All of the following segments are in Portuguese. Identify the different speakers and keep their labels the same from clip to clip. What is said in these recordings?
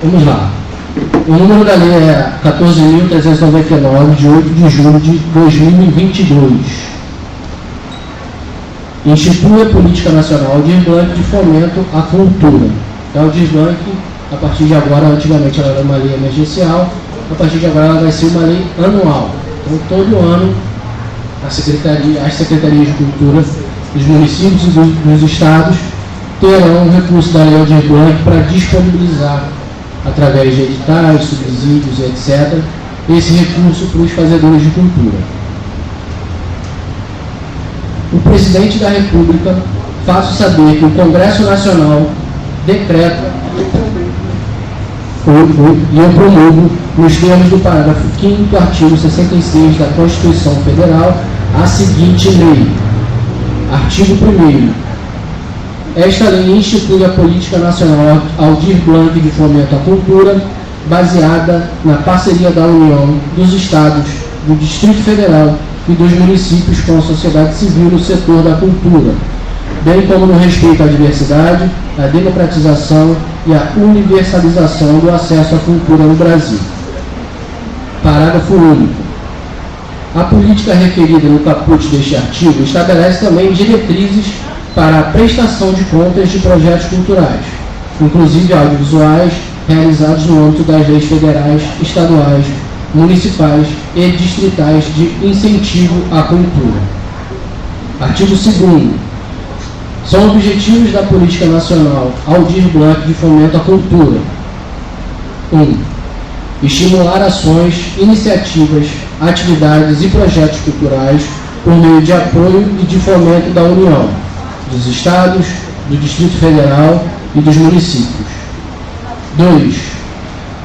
Speaker 1: Vamos lá. O número da lei é 14.399, de 8 de julho de 2022. Institui a Política Nacional Aldir Blanc de Fomento à Cultura. A Aldir Blanc, a partir de agora, antigamente ela era uma lei emergencial, a partir de agora ela vai ser uma lei anual. Então, todo ano, as secretarias de cultura dos municípios e dos estados terão um recurso da lei Aldir Blanc para disponibilizar, através de editais, subsídios, etc., esse recurso para os fazedores de cultura. O presidente da República faço saber que o Congresso Nacional decreta e eu promulgo, nos termos do parágrafo 5º, artigo 66 da Constituição Federal, a seguinte lei. Artigo 1º. Esta lei institui a Política Nacional Aldir Blanc de Fomento à Cultura, baseada na parceria da União, dos Estados, do Distrito Federal e dos municípios com a sociedade civil no setor da cultura, bem como no respeito à diversidade, à democratização e à universalização do acesso à cultura no Brasil. Parágrafo único. A política referida no caput deste artigo estabelece também diretrizes para a prestação de contas de projetos culturais, inclusive audiovisuais, realizados no âmbito das leis federais, estaduais, municipais e distritais de incentivo à cultura. Artigo 2º. São objetivos da Política Nacional Aldir Blanc de Fomento à Cultura. 1. Estimular ações, iniciativas, atividades e projetos culturais por meio de apoio e de fomento da União, dos Estados, do Distrito Federal e dos municípios. 2.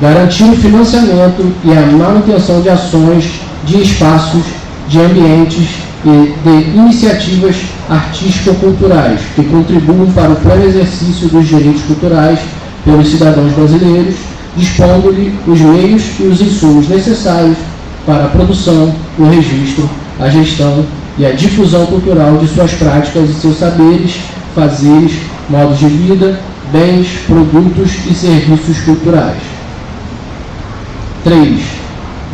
Speaker 1: Garantir o financiamento e a manutenção de ações, de espaços, de ambientes e de iniciativas artístico-culturais que contribuam para o pleno exercício dos direitos culturais pelos cidadãos brasileiros, dispondo-lhe os meios e os insumos necessários para a produção, o registro, a gestão e a difusão cultural de suas práticas e seus saberes, fazeres, modos de vida, bens, produtos e serviços culturais. 3.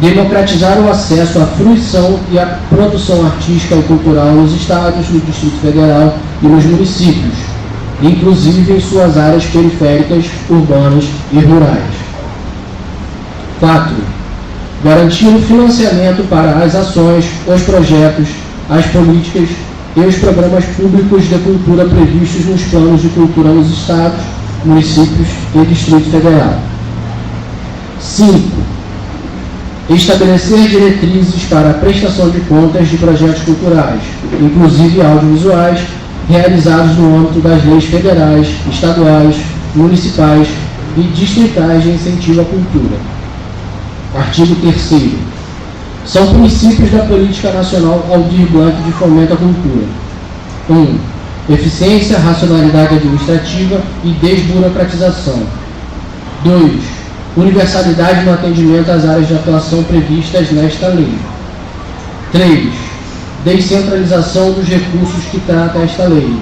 Speaker 1: Democratizar o acesso à fruição e à produção artística e cultural nos estados, no Distrito Federal e nos municípios, inclusive em suas áreas periféricas, urbanas e rurais. 4. Garantir o financiamento para as ações, os projetos, as políticas e os programas públicos de cultura previstos nos planos de cultura nos estados, municípios e Distrito Federal. 5. Estabelecer diretrizes para a prestação de contas de projetos culturais, inclusive audiovisuais, realizados no âmbito das leis federais, estaduais, municipais e distritais de incentivo à cultura. Artigo 3º. São princípios da Política Nacional Aldir Blanc de Fomento à Cultura. 1. Eficiência, racionalidade administrativa e desburocratização. 2. Universalidade no atendimento às áreas de atuação previstas nesta lei. 3. Descentralização dos recursos que trata esta lei.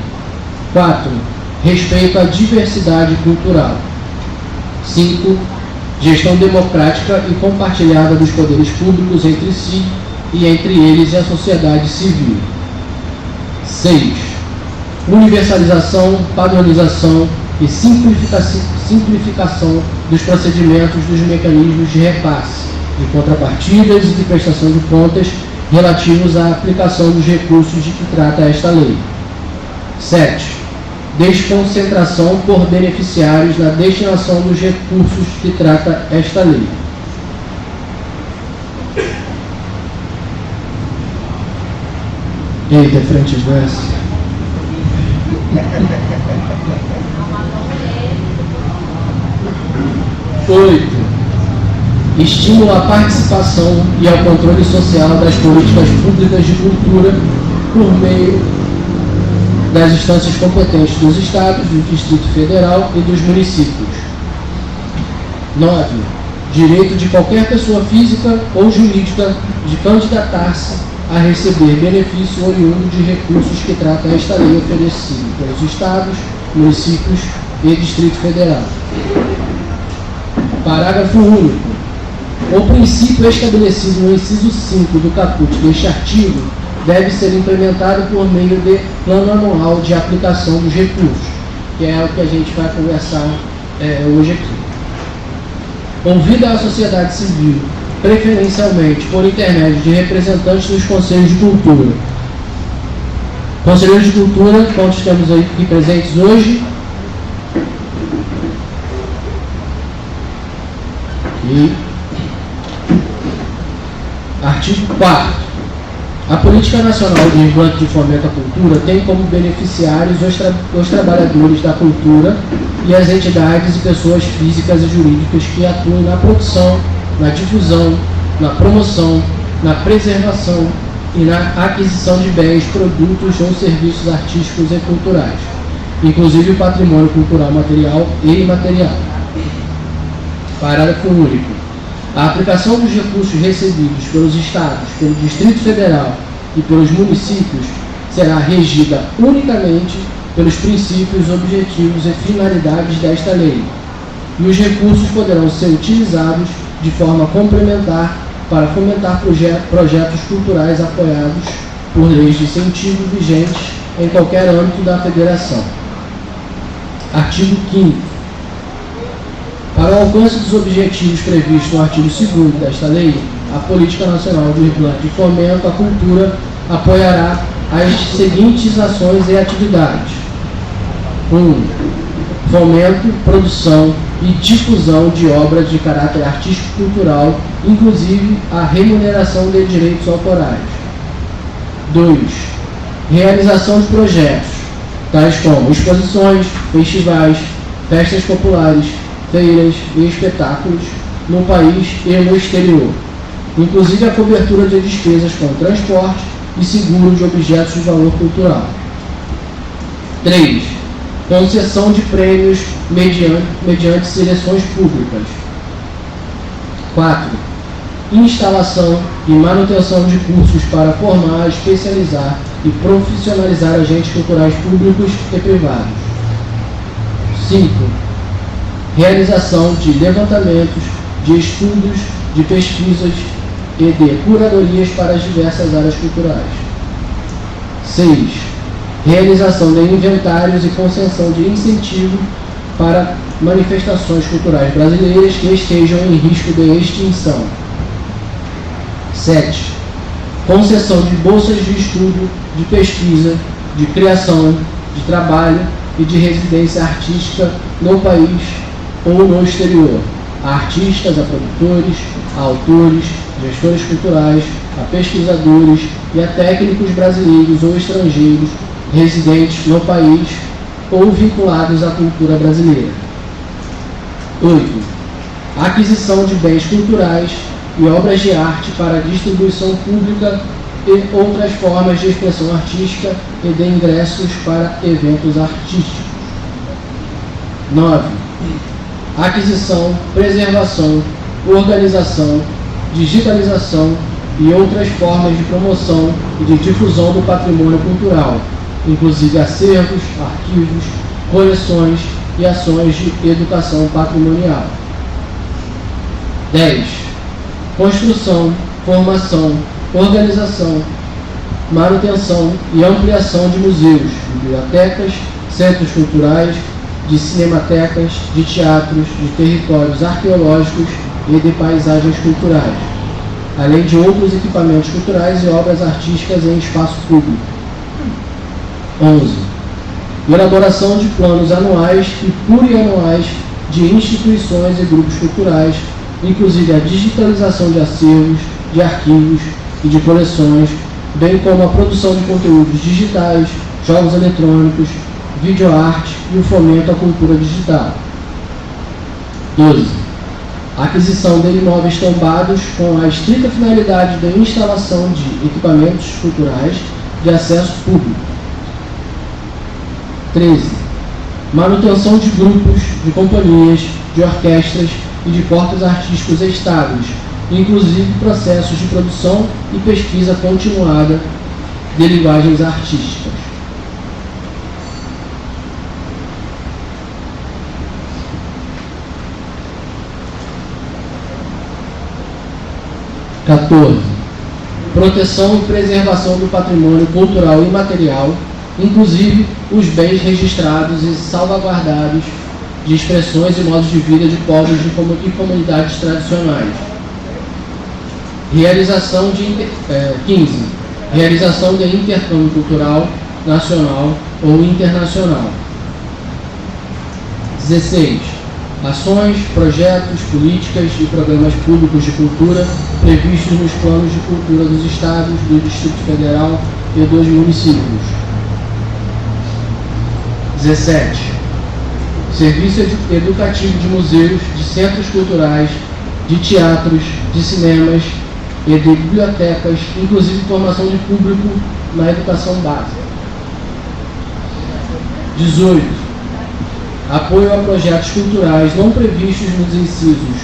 Speaker 1: 4. Respeito à diversidade cultural. 5. Gestão democrática e compartilhada dos poderes públicos entre si e entre eles e a sociedade civil. 6. Universalização, padronização e simplificação dos procedimentos dos mecanismos de repasse, de contrapartidas e de prestação de contas relativos à aplicação dos recursos de que trata esta lei. 7. Desconcentração por beneficiários na destinação dos recursos que trata esta lei. Eita, frente dessa. 8. Estímulo à participação e ao controle social das políticas públicas de cultura por meio das instâncias competentes dos Estados, do Distrito Federal e dos municípios. 9. Direito de qualquer pessoa física ou jurídica de candidatar-se a receber benefício oriundo de recursos que trata esta lei oferecido pelos Estados, municípios e Distrito Federal. Parágrafo único. O princípio estabelecido no inciso 5 do caput deste artigo deve ser implementado por meio de plano anual de aplicação dos recursos, que é o que a gente vai conversar hoje aqui. Ouvida a sociedade civil, preferencialmente por intermédio de representantes dos Conselhos de Cultura. Conselheiros de Cultura, quantos temos aqui presentes hoje? E artigo 4º. A Política Nacional de Implante de Fomento à Cultura tem como beneficiários os trabalhadores da cultura e as entidades e pessoas físicas e jurídicas que atuam na produção, na difusão, na promoção, na preservação e na aquisição de bens, produtos ou serviços artísticos e culturais, inclusive o patrimônio cultural material e imaterial. Parágrafo único. A aplicação dos recursos recebidos pelos Estados, pelo Distrito Federal e pelos municípios será regida unicamente pelos princípios, objetivos e finalidades desta lei, e os recursos poderão ser utilizados de forma complementar para fomentar projetos culturais apoiados por leis de incentivo vigentes em qualquer âmbito da Federação. Artigo 5º. Para o alcance dos objetivos previstos no artigo 2º desta lei, a Política Nacional de Implante de Fomento à Cultura apoiará as seguintes ações e atividades. 1. Fomento, produção e difusão de obras de caráter artístico-cultural, inclusive a remuneração de direitos autorais. 2. Realização de projetos, tais como exposições, festivais, festas populares, feiras e espetáculos no país e no exterior, inclusive a cobertura de despesas com transporte e seguro de objetos de valor cultural. 3. Concessão de prêmios mediante seleções públicas. 4. Instalação e manutenção de cursos para formar, especializar e profissionalizar agentes culturais públicos e privados. 5. Realização de levantamentos, de estudos, de pesquisas e de curadorias para as diversas áreas culturais. 6. Realização de inventários e concessão de incentivo para manifestações culturais brasileiras que estejam em risco de extinção. 7. Concessão de bolsas de estudo, de pesquisa, de criação, de trabalho e de residência artística no país ou no exterior, a artistas, a produtores, a autores, gestores culturais, a pesquisadores e a técnicos brasileiros ou estrangeiros residentes no país ou vinculados à cultura brasileira. 8. Aquisição de bens culturais e obras de arte para distribuição pública e outras formas de expressão artística e de ingressos para eventos artísticos. 9. Aquisição, preservação, organização, digitalização e outras formas de promoção e de difusão do patrimônio cultural, inclusive acervos, arquivos, coleções e ações de educação patrimonial. 10. Construção, formação, organização, manutenção e ampliação de museus, bibliotecas, centros culturais, de cinematecas, de teatros, de territórios arqueológicos e de paisagens culturais, além de outros equipamentos culturais e obras artísticas em espaço público. 11. Elaboração de planos anuais e plurianuais de instituições e grupos culturais, inclusive a digitalização de acervos, de arquivos e de coleções, bem como a produção de conteúdos digitais, jogos eletrônicos, videoarte e o fomento à cultura digital. 12. Aquisição de imóveis tombados com a estrita finalidade de instalação de equipamentos culturais de acesso público. 13. Manutenção de grupos, de companhias, de orquestras e de corpos artísticos estáveis, inclusive processos de produção e pesquisa continuada de linguagens artísticas. 14. Proteção e preservação do patrimônio cultural e imaterial, inclusive os bens registrados e salvaguardados de expressões e modos de vida de povos e comunidades tradicionais. 15. Realização de intercâmbio cultural nacional ou internacional. 16. Ações, projetos, políticas e programas públicos de cultura previstos nos planos de cultura dos estados, do Distrito Federal e dos municípios. 17. Serviço educativo de museus, de centros culturais, de teatros, de cinemas e de bibliotecas, inclusive formação de público na educação básica. 18. Apoio a projetos culturais não previstos nos incisos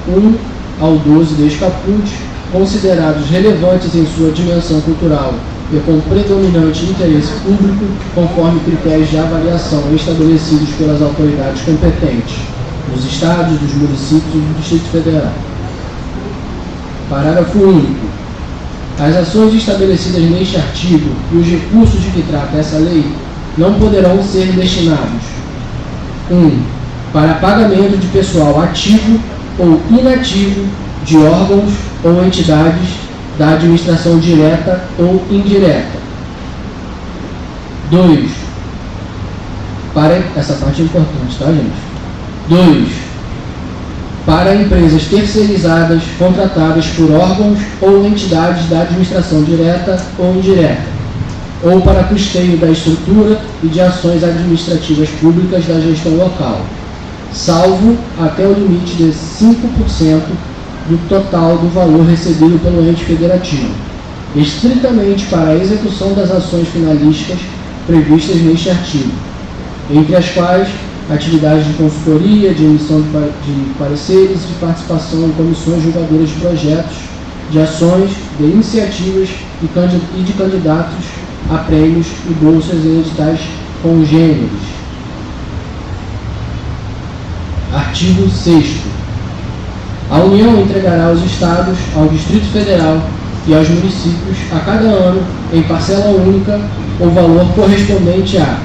Speaker 1: 1 ao 12 deste caput, considerados relevantes em sua dimensão cultural e com predominante interesse público, conforme critérios de avaliação estabelecidos pelas autoridades competentes, dos estados, dos municípios e do Distrito Federal. Parágrafo único. As ações estabelecidas neste artigo e os recursos de que trata essa lei não poderão ser destinados: 1. Para pagamento de pessoal ativo ou inativo de órgãos ou entidades da administração direta ou indireta. 2. Essa parte é importante, tá, gente? 2. Para empresas terceirizadas contratadas por órgãos ou entidades da administração direta ou indireta, ou para custeio da estrutura e de ações administrativas públicas da gestão local, salvo até o limite de 5% do total do valor recebido pelo ente federativo, estritamente para a execução das ações finalísticas previstas neste artigo, entre as quais atividades de consultoria, de emissão de pareceres e de participação em comissões julgadoras de projetos, de ações, de iniciativas e de candidatos a prêmios e bolsas em editais congêneres. Artigo 6º. A União entregará aos Estados, ao Distrito Federal e aos municípios, a cada ano, em parcela única, o valor correspondente a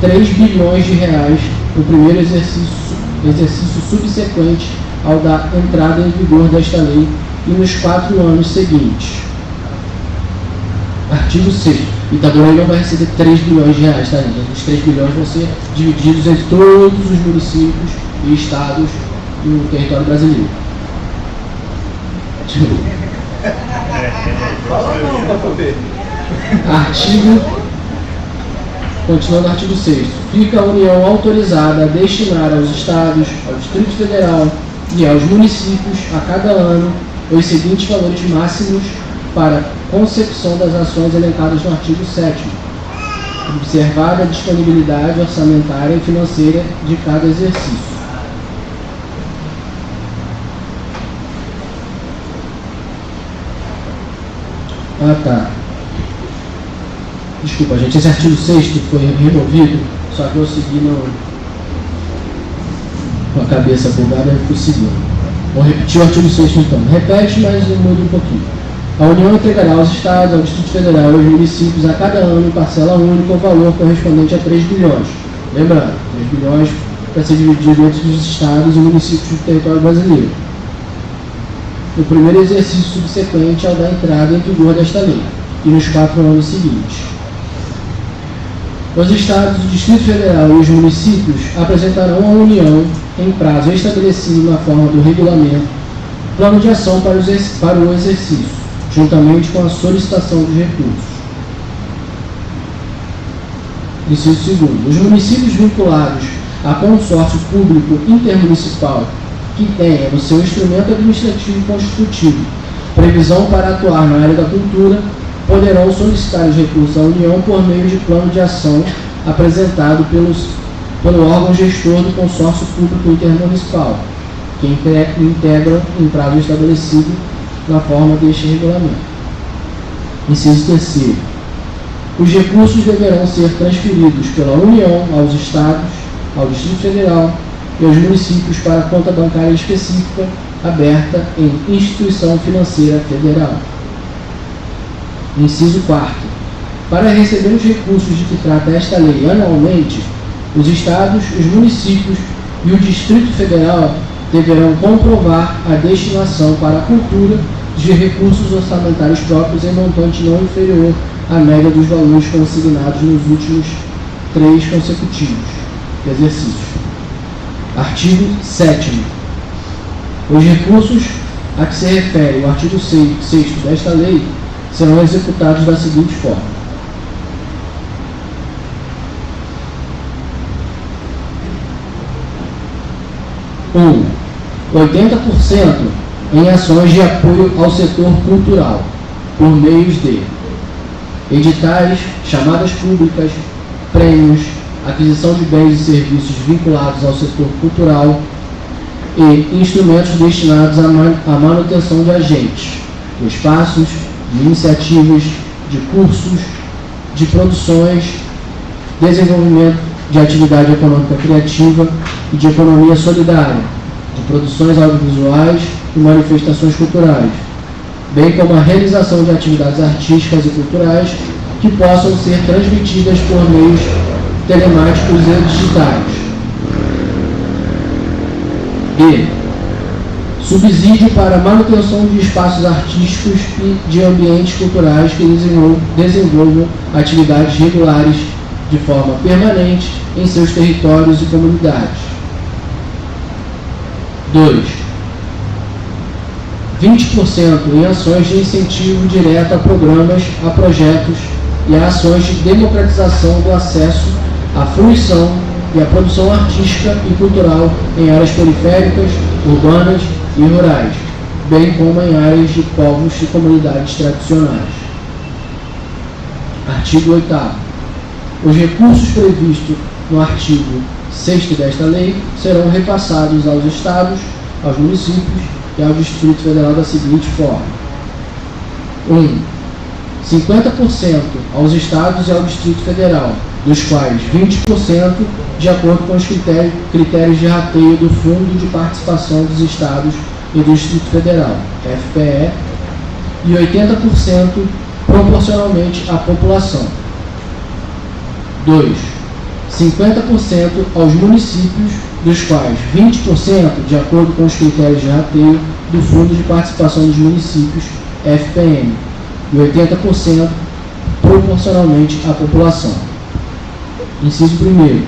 Speaker 1: R$ 3 bilhões no primeiro exercício subsequente ao da entrada em vigor desta lei e nos 4 anos seguintes. Artigo 6º. Itaboraí não vai receber 3 bilhões de reais, tá, gente? Os 3 bilhões vão ser divididos entre todos os municípios e estados no território brasileiro. Continuando o artigo 6º. Fica a União autorizada a destinar aos estados, ao Distrito Federal e aos municípios, a cada ano, os seguintes valores máximos para concepção das ações elencadas no artigo 7º, observada a disponibilidade orçamentária e financeira de cada exercício. Desculpa, gente, esse artigo 6º foi removido, só que eu segui com a cabeça bugada e fui seguindo. Vou repetir o artigo 6º então. Repete, mas muda um pouquinho. A União entregará aos Estados, ao Distrito Federal e aos municípios, a cada ano, em parcela única, o valor correspondente a 3 bilhões. Lembrando, 3 bilhões para ser dividido entre os Estados e municípios do território brasileiro, no primeiro exercício subsequente ao da entrada em vigor desta lei, e nos 4 anos seguintes. Os Estados, o Distrito Federal e os municípios apresentarão à União, em prazo estabelecido na forma do regulamento, plano de ação para o exercício, juntamente com a solicitação de recursos. Inciso 2º. Os municípios vinculados a consórcio público intermunicipal que tenha no seu instrumento administrativo constitutivo previsão para atuar na área da cultura poderão solicitar os recursos à União por meio de plano de ação apresentado pelo órgão gestor do consórcio público intermunicipal, que integram em prazo estabelecido na forma deste regulamento. Inciso 3º. Os recursos deverão ser transferidos pela União aos Estados, ao Distrito Federal e aos municípios para conta bancária específica aberta em instituição financeira federal. Inciso 4º. Para receber os recursos de que trata esta lei anualmente, os estados, os municípios e o Distrito Federal deverão comprovar a destinação para a cultura de recursos orçamentários próprios em montante não inferior à média dos valores consignados nos últimos 3 consecutivos exercícios. Artigo 7º. Os recursos a que se refere o artigo 6º desta lei serão executados da seguinte forma. 80% em ações de apoio ao setor cultural, por meios de editais, chamadas públicas, prêmios, aquisição de bens e serviços vinculados ao setor cultural e instrumentos destinados à manutenção de agentes, de espaços, de iniciativas, de cursos, de produções, desenvolvimento de atividade econômica criativa e de economia solidária, de produções audiovisuais e manifestações culturais, bem como a realização de atividades artísticas e culturais que possam ser transmitidas por meios telemáticos e digitais. E subsídio para a manutenção de espaços artísticos e de ambientes culturais que desenvolvam atividades regulares de forma permanente em seus territórios e comunidades. 2. 20% em ações de incentivo direto a programas, a projetos e a ações de democratização do acesso à fruição e à produção artística e cultural em áreas periféricas, urbanas e rurais, bem como em áreas de povos e comunidades tradicionais. Artigo 8º. Os recursos previstos no artigo 6º desta lei serão repassados aos estados, aos municípios e ao Distrito Federal da seguinte forma. 50% aos estados e ao Distrito Federal, dos quais 20% de acordo com os critérios de rateio do Fundo de Participação dos Estados e do Distrito Federal, FPE, e 80% proporcionalmente à população. 2. 50% aos municípios, dos quais 20% de acordo com os critérios de rateio do Fundo de Participação dos Municípios, FPM, e 80% proporcionalmente à população. Inciso 1º.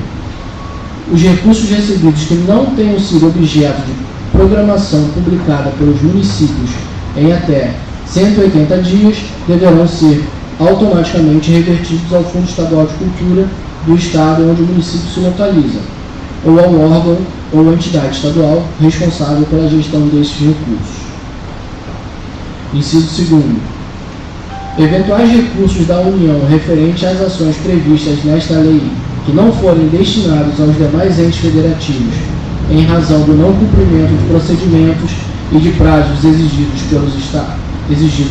Speaker 1: Os recursos recebidos que não tenham sido objeto de programação publicada pelos municípios em até 180 dias deverão ser automaticamente revertidos ao Fundo Estadual de Cultura do Estado onde o município se localiza, ou ao órgão ou entidade estadual responsável pela gestão desses recursos. Inciso 2º. Eventuais recursos da União referentes às ações previstas nesta lei que não forem destinados aos demais entes federativos em razão do não cumprimento de procedimentos e de prazos exigidos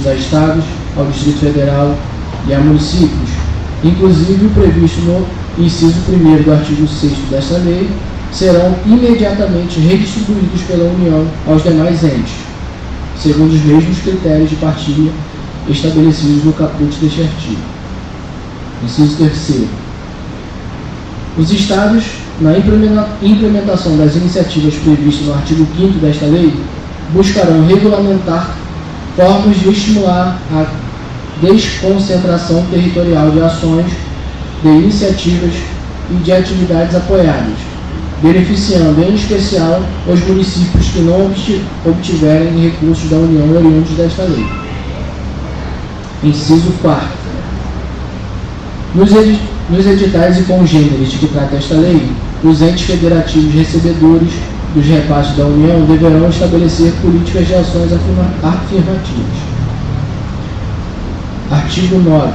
Speaker 1: a estados, ao Distrito Federal e a municípios, inclusive o previsto no inciso 1º do artigo 6º desta lei, serão imediatamente redistribuídos pela União aos demais entes, segundo os mesmos critérios de partilha estabelecidos no caput deste artigo. Inciso 3º. Os estados, na implementação das iniciativas previstas no artigo 5º desta lei, buscarão regulamentar formas de estimular a desconcentração territorial de ações, de iniciativas e de atividades apoiadas, beneficiando em especial os municípios que não obtiverem recursos da União oriundos desta lei. Inciso 4º. Nos editais e congêneres de que trata esta lei, os entes federativos recebedores dos repasses da União deverão estabelecer políticas de ações afirmativas. Artigo 9.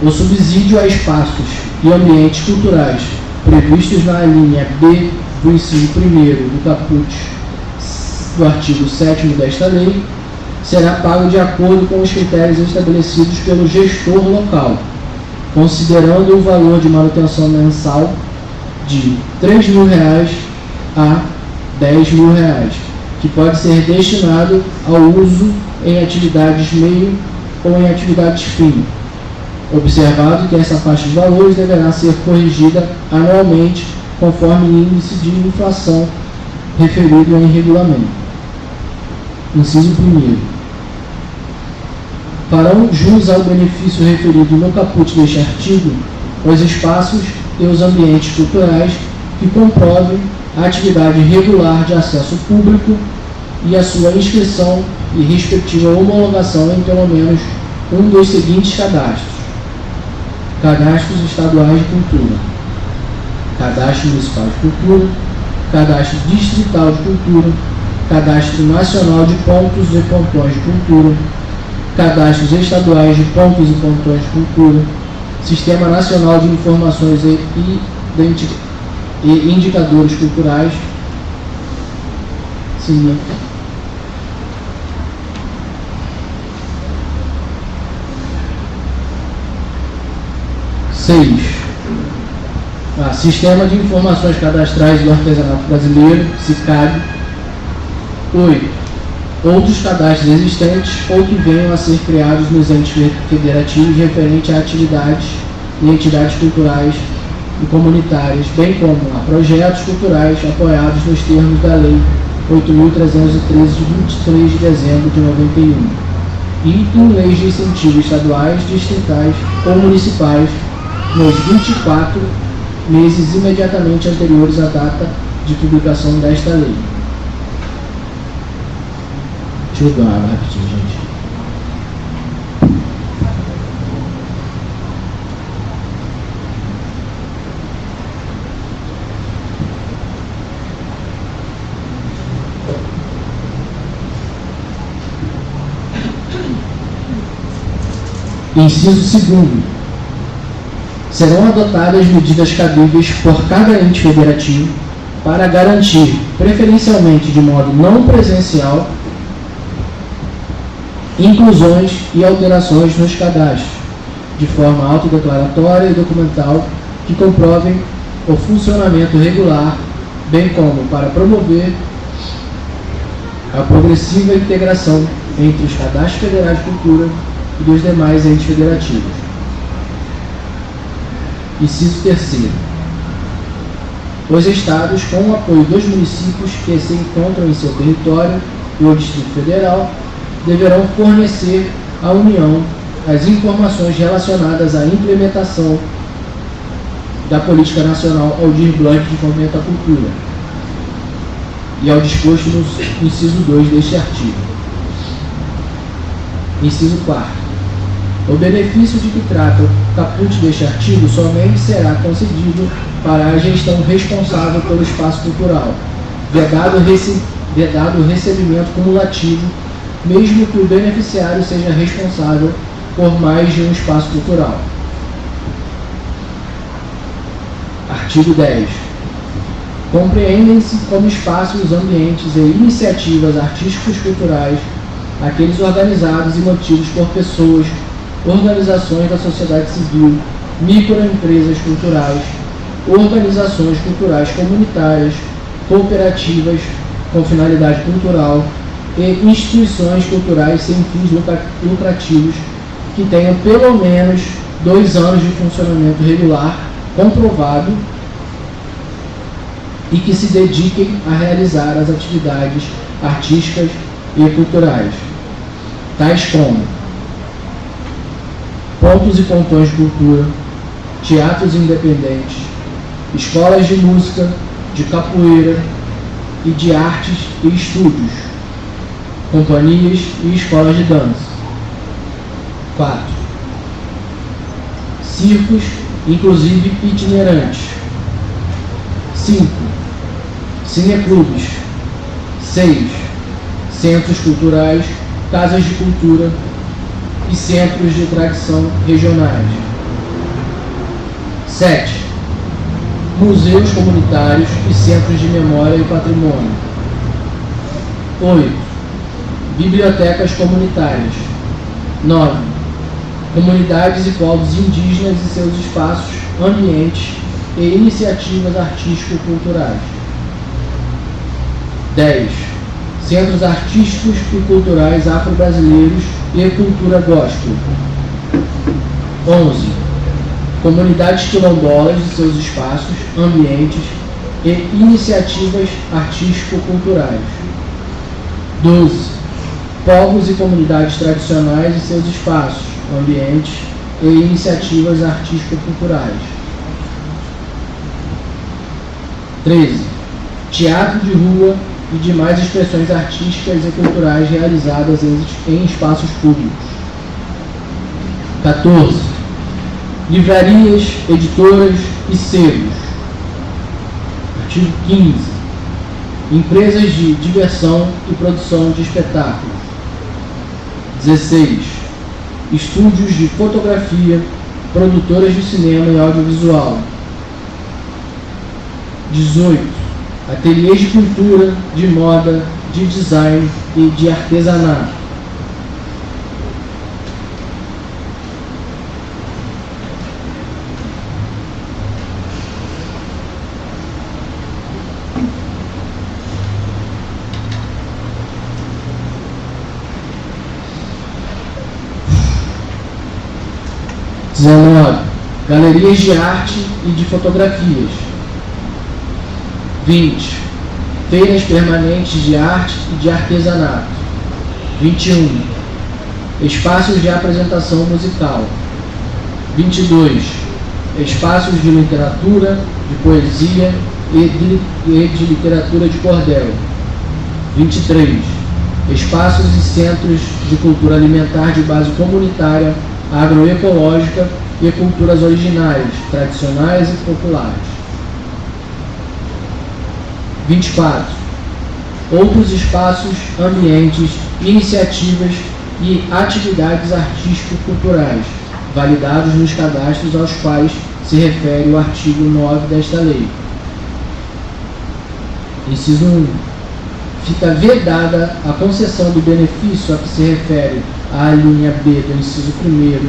Speaker 1: O subsídio a espaços e ambientes culturais previstos na linha B do inciso 1º do caput do artigo 7º desta lei será pago de acordo com os critérios estabelecidos pelo gestor local, considerando o valor de manutenção mensal de R$ 3.000 a R$10.000, que pode ser destinado ao uso em atividades meio ou em atividades fim, observado que essa faixa de valores deverá ser corrigida anualmente conforme o índice de inflação referido em regulamento. Inciso 1º. Farão jus ao benefício referido no caput deste artigo os espaços e os ambientes culturais que comprovem a atividade regular de acesso público e a sua inscrição e respectiva homologação em pelo menos um dos seguintes cadastros: cadastros estaduais de cultura, cadastro municipal de cultura, cadastro distrital de cultura, cadastro nacional de pontos e pontões de cultura, cadastros estaduais de pontos e pontões de cultura, Sistema Nacional de Informações e Indicadores Culturais, sim. Sistema de Informações Cadastrais do Artesanato Brasileiro, SICAB. 8. Outros cadastros existentes ou que venham a ser criados nos entes federativos referente a atividades e entidades culturais e comunitárias, bem como a projetos culturais apoiados nos termos da Lei 8.313, de 23 de dezembro de 91, e em leis de incentivo estaduais, distritais ou municipais nos 24 meses imediatamente anteriores à data de publicação desta lei. Deixa eu dar uma água rapidinho, gente. Inciso 2º. Serão adotadas medidas cabíveis por cada ente federativo para garantir, preferencialmente de modo não presencial, inclusões e alterações nos cadastros, de forma autodeclaratória e documental, que comprovem o funcionamento regular, bem como para promover a progressiva integração entre os cadastros federais de cultura e dos demais entes federativos. Inciso 3º. Os estados, com o apoio dos municípios que se encontram em seu território e o Distrito Federal, deverão fornecer à União as informações relacionadas à implementação da Política Nacional Aldir Blanc de Fomento à Cultura e ao disposto no inciso 2 deste artigo. Inciso 4º. O benefício de que trata o caput deste artigo somente será concedido para a gestão responsável pelo espaço cultural, vedado o recebimento cumulativo, mesmo que o beneficiário seja responsável por mais de um espaço cultural. Artigo 10. Compreendem-se como espaços, ambientes e iniciativas artísticos culturais aqueles organizados e mantidos por pessoas, organizações da sociedade civil, microempresas culturais, organizações culturais comunitárias, cooperativas com finalidade cultural e instituições culturais sem fins lucrativos que tenham pelo menos 2 anos de funcionamento regular comprovado e que se dediquem a realizar as atividades artísticas e culturais, tais como pontos e pontões de cultura, teatros independentes, escolas de música, de capoeira e de artes e estúdios, companhias e escolas de dança. 4. Circos, inclusive itinerantes. 5. Cineclubes. 6. Centros culturais, casas de cultura e centros de tradição regionais. 7. Museus comunitários e centros de memória e patrimônio. 8. Bibliotecas comunitárias. 9. Comunidades e povos indígenas e seus espaços, ambientes e iniciativas artístico-culturais. 10. Centros artísticos e culturais afro-brasileiros e cultura gospel. 11. Comunidades quilombolas e seus espaços, ambientes e iniciativas artístico-culturais. 12. Povos e comunidades tradicionais e seus espaços, ambientes e iniciativas artístico-culturais. 13. Teatro de rua e demais expressões artísticas e culturais realizadas em espaços públicos. 14. Livrarias, editoras e selos. Artigo 15. Empresas de diversão e produção de espetáculos. 16. Estúdios de fotografia, produtoras de cinema e audiovisual. 18. Ateliês de pintura, de moda, de design e de artesanato. 19. Galerias de arte e de fotografias. 20. Feiras permanentes de arte e de artesanato. 21. Espaços de apresentação musical. 22. Espaços de literatura, de poesia e de literatura de cordel. 23. Espaços e centros de cultura alimentar de base comunitária, agroecológica e culturas originárias, tradicionais e populares. 24. Outros espaços, ambientes, iniciativas e atividades artístico-culturais, validados nos cadastros aos quais se refere o artigo 9 desta lei. Inciso 1. Fica vedada a concessão do benefício a que se refere a linha B do inciso 1º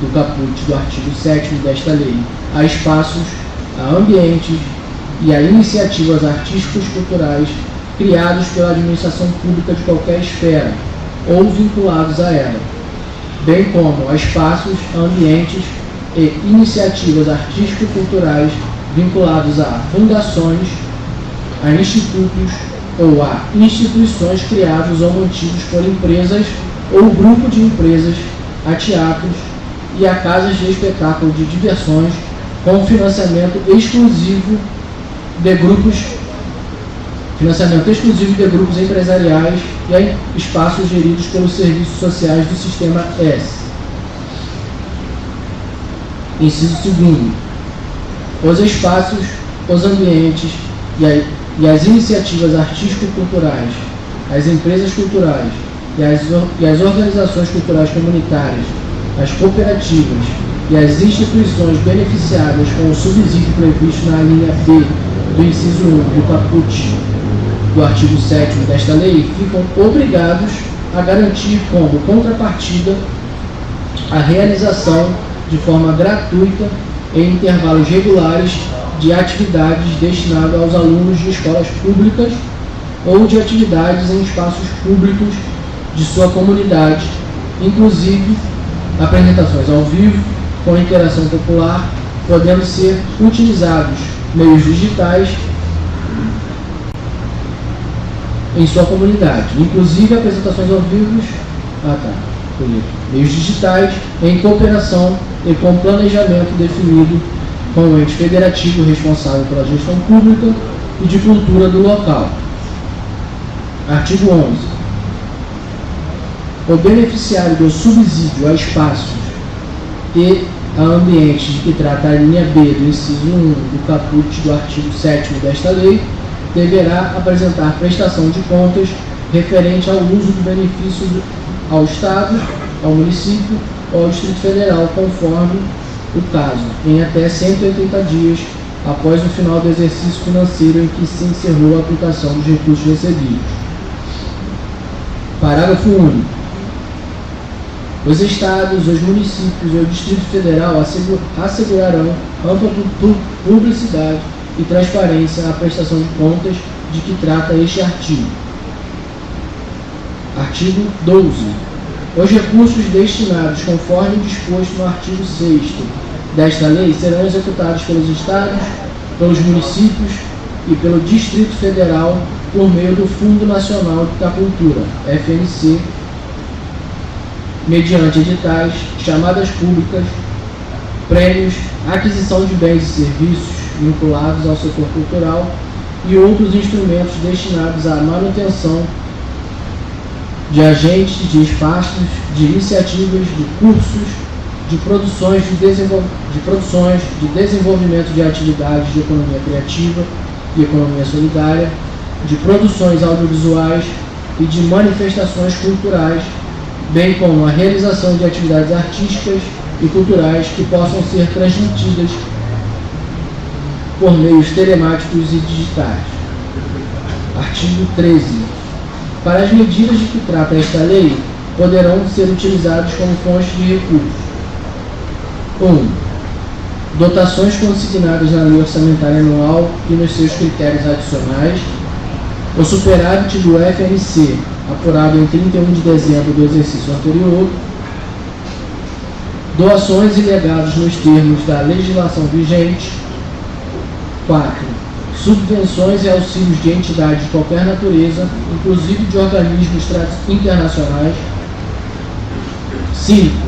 Speaker 1: do caput do artigo 7º desta lei, a espaços, a ambientes e a iniciativas artísticos culturais criados pela administração pública de qualquer esfera ou vinculados a ela, bem como a espaços, ambientes e iniciativas artístico-culturais vinculados a fundações, a institutos ou a instituições criados ou mantidos por empresas ou grupo de empresas, a teatros e a casas de espetáculo de diversões com financiamento exclusivo de grupos empresariais e a espaços geridos pelos serviços sociais do Sistema S. Inciso 2º. Os espaços, os ambientes e as iniciativas artístico-culturais, as empresas culturais e as organizações culturais comunitárias, as cooperativas e as instituições beneficiadas com o subsídio previsto na linha B do inciso 1 do caput do artigo 7º desta lei ficam obrigados a garantir como contrapartida a realização de forma gratuita em intervalos regulares de atividades destinadas aos alunos de escolas públicas ou de atividades em espaços públicos de sua comunidade, inclusive apresentações ao vivo, com interação popular, podendo ser utilizados meios digitais em sua comunidade, inclusive apresentações ao vivo, meios digitais em cooperação e com planejamento definido com o ente federativo responsável pela gestão pública e de cultura do local. Artigo 11. O beneficiário do subsídio a espaços e a ambientes de que trata a linha B do inciso 1 do caput do artigo 7º desta lei deverá apresentar prestação de contas referente ao uso do benefício ao Estado, ao município ou ao Distrito Federal, conforme o caso, em até 180 dias após o final do exercício financeiro em que se encerrou a aplicação dos recursos recebidos. Parágrafo único. Os estados, os municípios e o Distrito Federal assegurarão ampla publicidade e transparência à prestação de contas de que trata este artigo. Artigo 12. Os recursos destinados conforme disposto no artigo 6º desta lei serão executados pelos Estados, pelos municípios e pelo Distrito Federal por meio do Fundo Nacional da Cultura, FNC, mediante editais, chamadas públicas, prêmios, aquisição de bens e serviços vinculados ao setor cultural e outros instrumentos destinados à manutenção de agentes, de espaços, de iniciativas, de cursos, de produções de desenvolvimento de atividades de economia criativa e economia solidária, de produções audiovisuais e de manifestações culturais, bem como a realização de atividades artísticas e culturais que possam ser transmitidas por meios telemáticos e digitais. Artigo 13. Para as medidas de que trata esta lei, poderão ser utilizados como fontes de recursos: 1. Dotações consignadas na Lei Orçamentária Anual e nos seus critérios adicionais, o superávit do FNC, apurado em 31 de dezembro do exercício anterior, doações e legados nos termos da legislação vigente. 4. Subvenções e auxílios de entidades de qualquer natureza, inclusive de organismos internacionais. 5.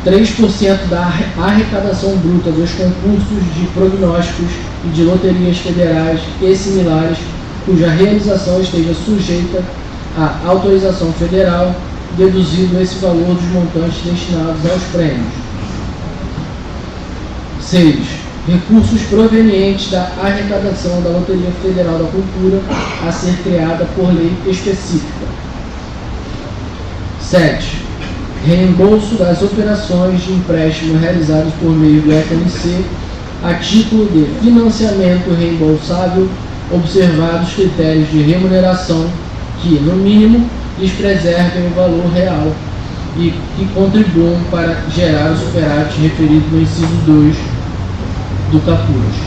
Speaker 1: 3% da arrecadação bruta dos concursos de prognósticos e de loterias federais e similares, cuja realização esteja sujeita à autorização federal, deduzido esse valor dos montantes destinados aos prêmios. 6. Recursos provenientes da arrecadação da Loteria Federal da Cultura a ser criada por lei específica. 7. Reembolso das operações de empréstimo realizadas por meio do FNC a título de financiamento reembolsável, observados critérios de remuneração que, no mínimo, lhes preservem o valor real e que contribuam para gerar o superávit referido no inciso 2 do caput.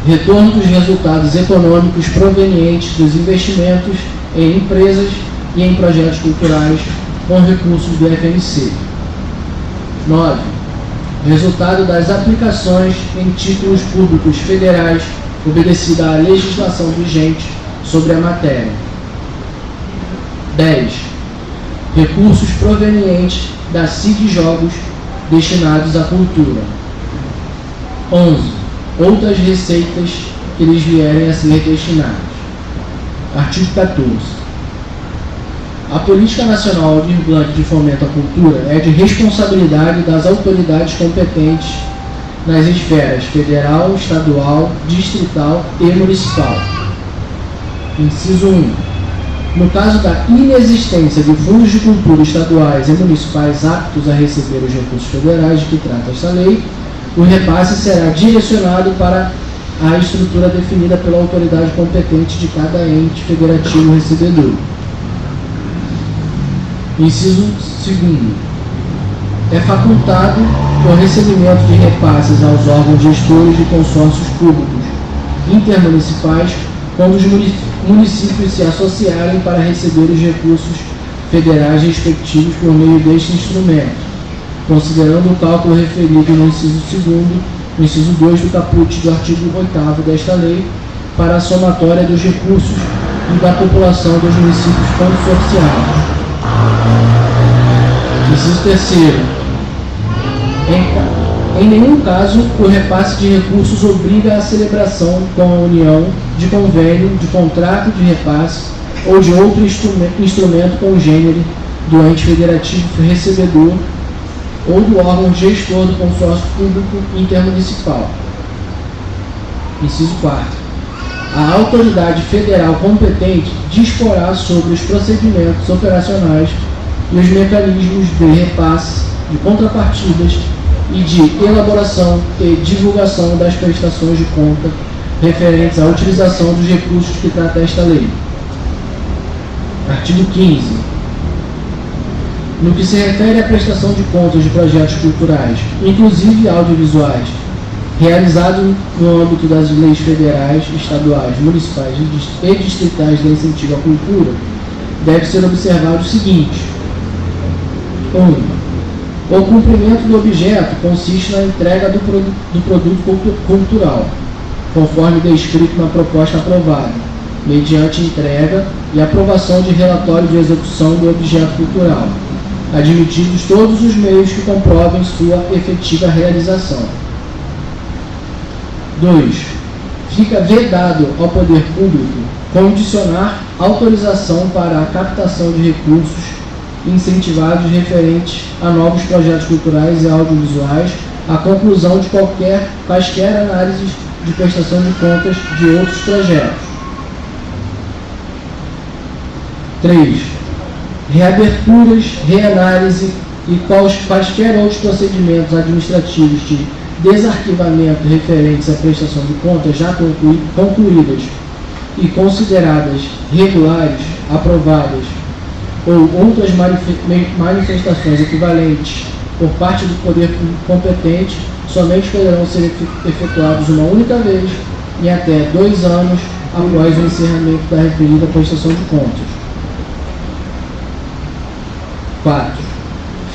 Speaker 1: Retorno dos resultados econômicos provenientes dos investimentos em empresas e em projetos culturais com recursos do FNC. 9. Resultado das aplicações em títulos públicos federais obedecida à legislação vigente sobre a matéria. 10. Recursos provenientes da SIG Jogos destinados à cultura. 11. Outras receitas que lhes vierem a ser destinadas. Artigo 14. A Política Nacional Urbana de Fomento à Cultura é de responsabilidade das autoridades competentes nas esferas federal, estadual, distrital e municipal. Inciso 1. No caso da inexistência de fundos de cultura estaduais e municipais aptos a receber os recursos federais de que trata esta lei, o repasse será direcionado para a estrutura definida pela autoridade competente de cada ente federativo recebedor. Inciso 2. É facultado o recebimento de repasses aos órgãos gestores de consórcios públicos intermunicipais quando os municípios se associarem para receber os recursos federais respectivos por meio deste instrumento, considerando o cálculo referido no inciso 2º, no inciso 2 do caput do artigo 8º desta lei, para a somatória dos recursos e da população dos municípios consorciados. Inciso 3º. Em nenhum caso, o repasse de recursos obriga a celebração com a União de convênio, de contrato de repasse ou de outro instrumento congênere do ente federativo recebedor ou do órgão gestor do consórcio público intermunicipal. Inciso 4. A autoridade federal competente disporá sobre os procedimentos operacionais e os mecanismos de repasse, de contrapartidas e de elaboração e divulgação das prestações de conta referentes à utilização dos recursos que trata esta lei. Artigo 15. No que se refere à prestação de contas de projetos culturais, inclusive audiovisuais, realizados no âmbito das leis federais, estaduais, municipais e distritais de incentivo à cultura, deve ser observado o seguinte: 1. O cumprimento do objeto consiste na entrega do produto cultural, conforme descrito na proposta aprovada, mediante entrega e aprovação de relatório de execução do objeto cultural, admitidos todos os meios que comprovem sua efetiva realização. 2. Fica vedado ao poder público condicionar autorização para a captação de recursos incentivados referentes a novos projetos culturais e audiovisuais à conclusão de quaisquer análises de prestação de contas de outros projetos. 3. Reaberturas, reanálise e quaisquer outros procedimentos administrativos de desarquivamento referentes à prestação de contas já concluídas e consideradas regulares, aprovadas, ou outras manifestações equivalentes por parte do poder público competente somente poderão ser efetuados uma única vez em até 2 anos após o encerramento da referida prestação de contas. 4.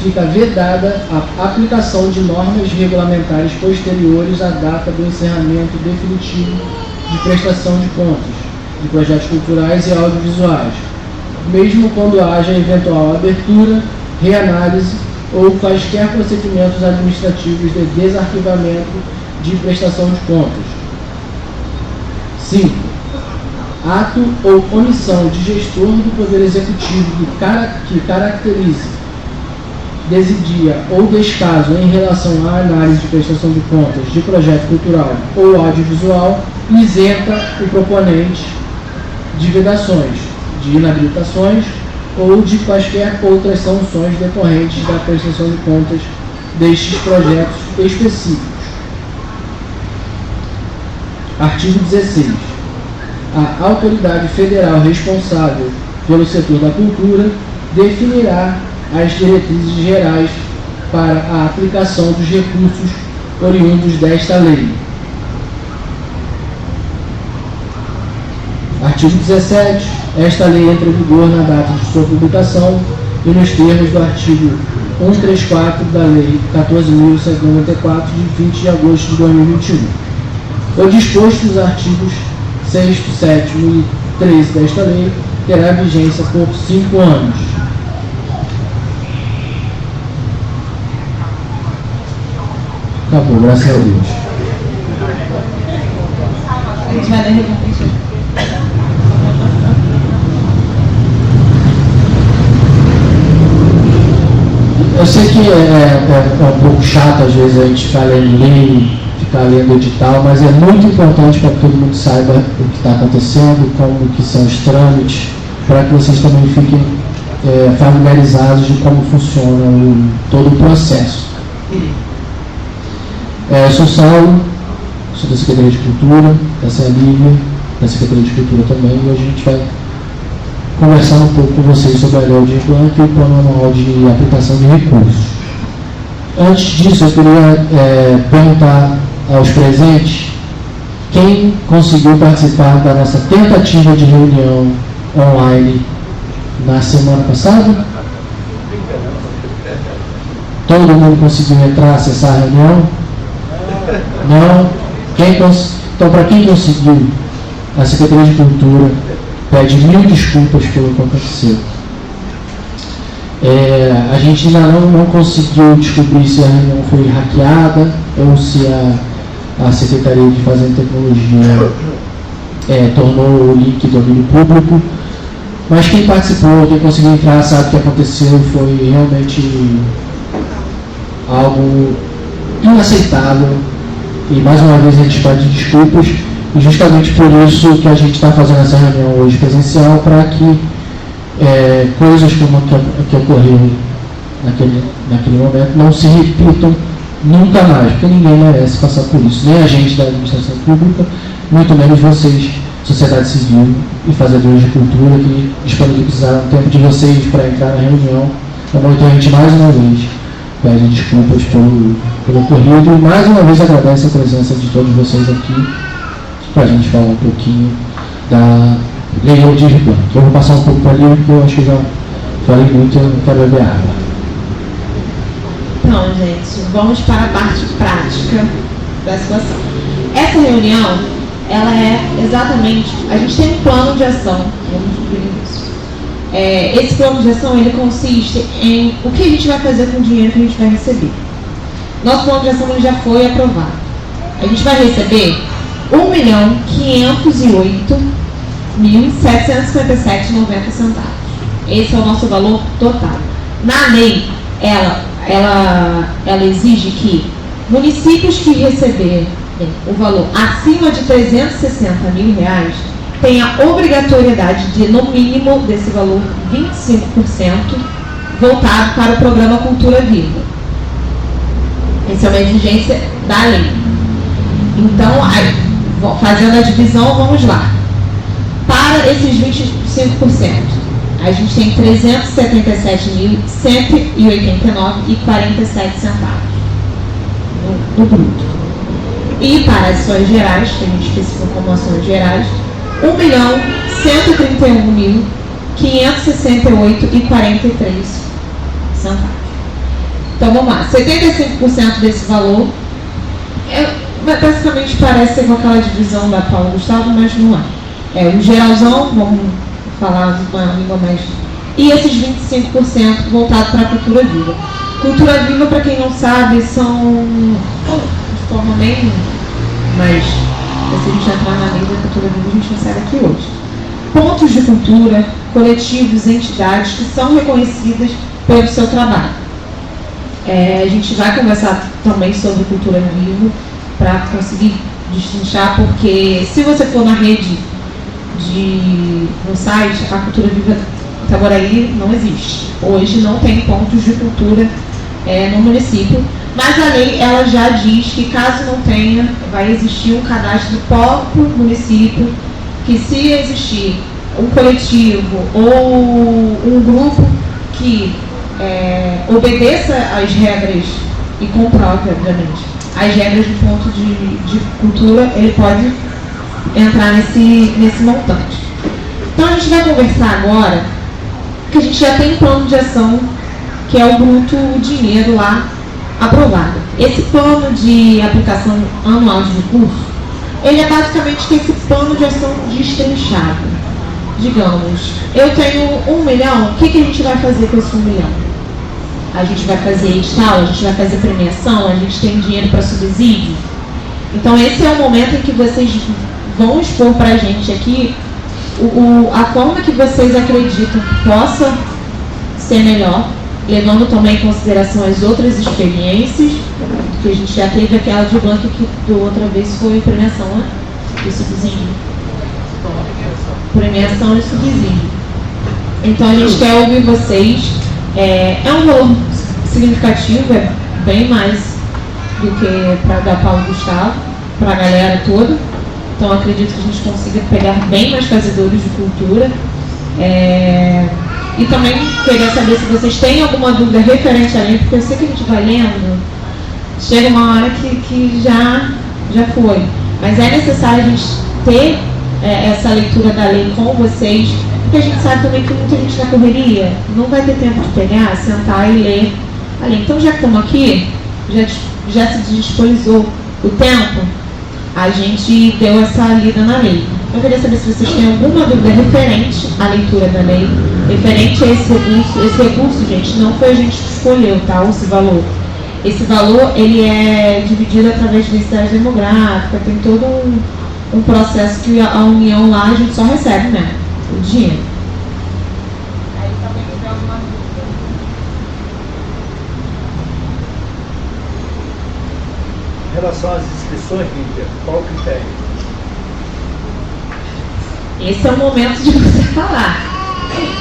Speaker 1: Fica vedada a aplicação de normas regulamentares posteriores à data do encerramento definitivo de prestação de contas de projetos culturais e audiovisuais, mesmo quando haja eventual abertura, reanálise ou quaisquer procedimentos administrativos de desarquivamento de prestação de contas. 5. Ato ou omissão de gestor do Poder Executivo que caracterize desidia ou descaso em relação à análise de prestação de contas de projeto cultural ou audiovisual isenta o proponente de vedações, de inabilitações ou de quaisquer outras sanções decorrentes da prestação de contas destes projetos específicos. Artigo 16. A autoridade federal responsável pelo setor da cultura definirá as diretrizes gerais para a aplicação dos recursos oriundos desta lei. Artigo 17. Esta lei entra em vigor na data de sua publicação e nos termos do artigo 134 da Lei 14.194, de 20 de agosto de 2021. O disposto dos artigos 6º, 7º e 13 desta lei terá vigência por 5 anos. Acabou, graças a Deus.
Speaker 2: A gente vai dar recompensa.
Speaker 1: Eu sei que é um pouco chato às vezes a gente ficar lendo lei, ficar lendo edital, mas é muito importante para que todo mundo saiba o que está acontecendo, como que são os trâmites, para que vocês também fiquem familiarizados de como funciona todo o processo. Eu sou Saulo, sou da Secretaria de Cultura, essa é a Lívia, da Secretaria de Cultura também, e a gente vai conversar um pouco com vocês sobre a lei de Blanc e o plano anual de aplicação de recursos. Antes disso, eu queria perguntar aos presentes quem conseguiu participar da nossa tentativa de reunião online na semana passada. Todo mundo conseguiu entrar, acessar a reunião? Não? Então, para quem conseguiu, a Secretaria de Cultura pede 1000 desculpas pelo que aconteceu. A gente ainda não conseguiu descobrir se a reunião foi hackeada ou se a Secretaria de Fazenda e Tecnologia tornou o link domínio público. Mas quem participou, quem conseguiu entrar, sabe o que aconteceu. Foi realmente algo inaceitável. E mais uma vez a gente pede desculpas. E justamente por isso que a gente está fazendo essa reunião hoje presencial, para que coisas como a que ocorreu naquele momento não se repitam nunca mais, porque ninguém merece passar por isso, nem a gente da administração pública, muito menos vocês, sociedade civil e fazedores de cultura, que disponibilizaram o tempo de vocês para entrar na reunião. Então a gente mais uma vez pede desculpas pelo ocorrido e mais uma vez agradece a presença de todos vocês aqui para a gente falar um pouquinho da Lei Aldir Blanc. Eu vou passar um pouco para ali, porque eu acho que já falei muito, eu não quero beber água.
Speaker 2: Então, gente, vamos para a parte prática da situação. Essa reunião, ela é exatamente, a gente tem um plano de ação, vamos descobrir isso. Esse plano de ação, ele consiste em o que a gente vai fazer com o dinheiro que a gente vai receber. Nosso plano de ação ele já foi aprovado. A gente vai receber R$1.508.757,90. Esse é o nosso valor total. Na lei, ela exige que municípios que receberem o valor acima de R$360 mil tenha a obrigatoriedade de, no mínimo desse valor, 25% voltado para o programa Cultura Viva. Essa é uma exigência da lei. Então, fazendo a divisão, vamos lá. Para esses 25%, a gente tem R$377.189,47 no bruto. E para as ações gerais, que a gente especificou como ações gerais, R$1.131.568,43. Então vamos lá, 75% desse valor basicamente parece com aquela divisão da Paulo Gustavo, mas não é. É o geralzão, vamos falar de uma língua mais. E esses 25% voltado para a cultura viva. Cultura viva, para quem não sabe, são de forma bem mais. Se a gente entrar na lei da cultura viva, a gente não sai daqui hoje. Pontos de cultura, coletivos, entidades que são reconhecidas pelo seu trabalho. A gente vai conversar também sobre cultura viva para conseguir destrinchar, porque se você for na rede no site, a Cultura Viva Itaboraí não existe. Hoje não tem pontos de cultura no município, mas a lei ela já diz que caso não tenha, vai existir um cadastro do próprio município, que se existir um coletivo ou um grupo que obedeça às regras e comprove, obviamente, as regras do ponto de cultura, ele pode entrar nesse montante. Então a gente vai conversar agora que a gente já tem um plano de ação, que é o bruto, o dinheiro lá aprovado. Esse plano de aplicação anual de recursos, ele é basicamente esse plano de ação destrinchado. Digamos, eu tenho 1 milhão, o que a gente vai fazer com esse 1 milhão? A gente vai fazer edital, a gente vai fazer premiação, a gente tem dinheiro para subsídio. Então esse é o momento em que vocês vão expor para a gente aqui a forma que vocês acreditam que possa ser melhor, levando também em consideração as outras experiências, que a gente já teve aquela de Blanc que da outra vez foi premiação, né? E subsídio. Premiação e subsídio. Então a gente quer ouvir vocês. É um valor significativo, é bem mais do que para dar Paulo Gustavo, para a galera toda. Então acredito que a gente consiga pegar bem mais fazedores de cultura. E também queria saber se vocês têm alguma dúvida referente à lei, porque eu sei que a gente vai lendo, chega uma hora que já foi. Mas é necessário a gente ter essa leitura da lei com vocês, porque a gente sabe também que muita gente na correria não vai ter tempo de pegar, sentar e ler a lei. Então já que estamos aqui, já se disponibilizou o tempo, a gente deu essa lida na lei. Eu queria saber se vocês têm alguma dúvida referente à leitura da lei, referente a esse recurso. Esse recurso, gente, não foi a gente que escolheu, tá? Esse valor. Esse valor, ele é dividido através de densidade demográfica, tem todo um processo que a União lá, a gente só recebe, né? O dinheiro.
Speaker 3: Aí também tiver alguma dúvida.
Speaker 4: Em relação às inscrições, Lídia, qual o critério?
Speaker 2: Esse é o momento de você falar.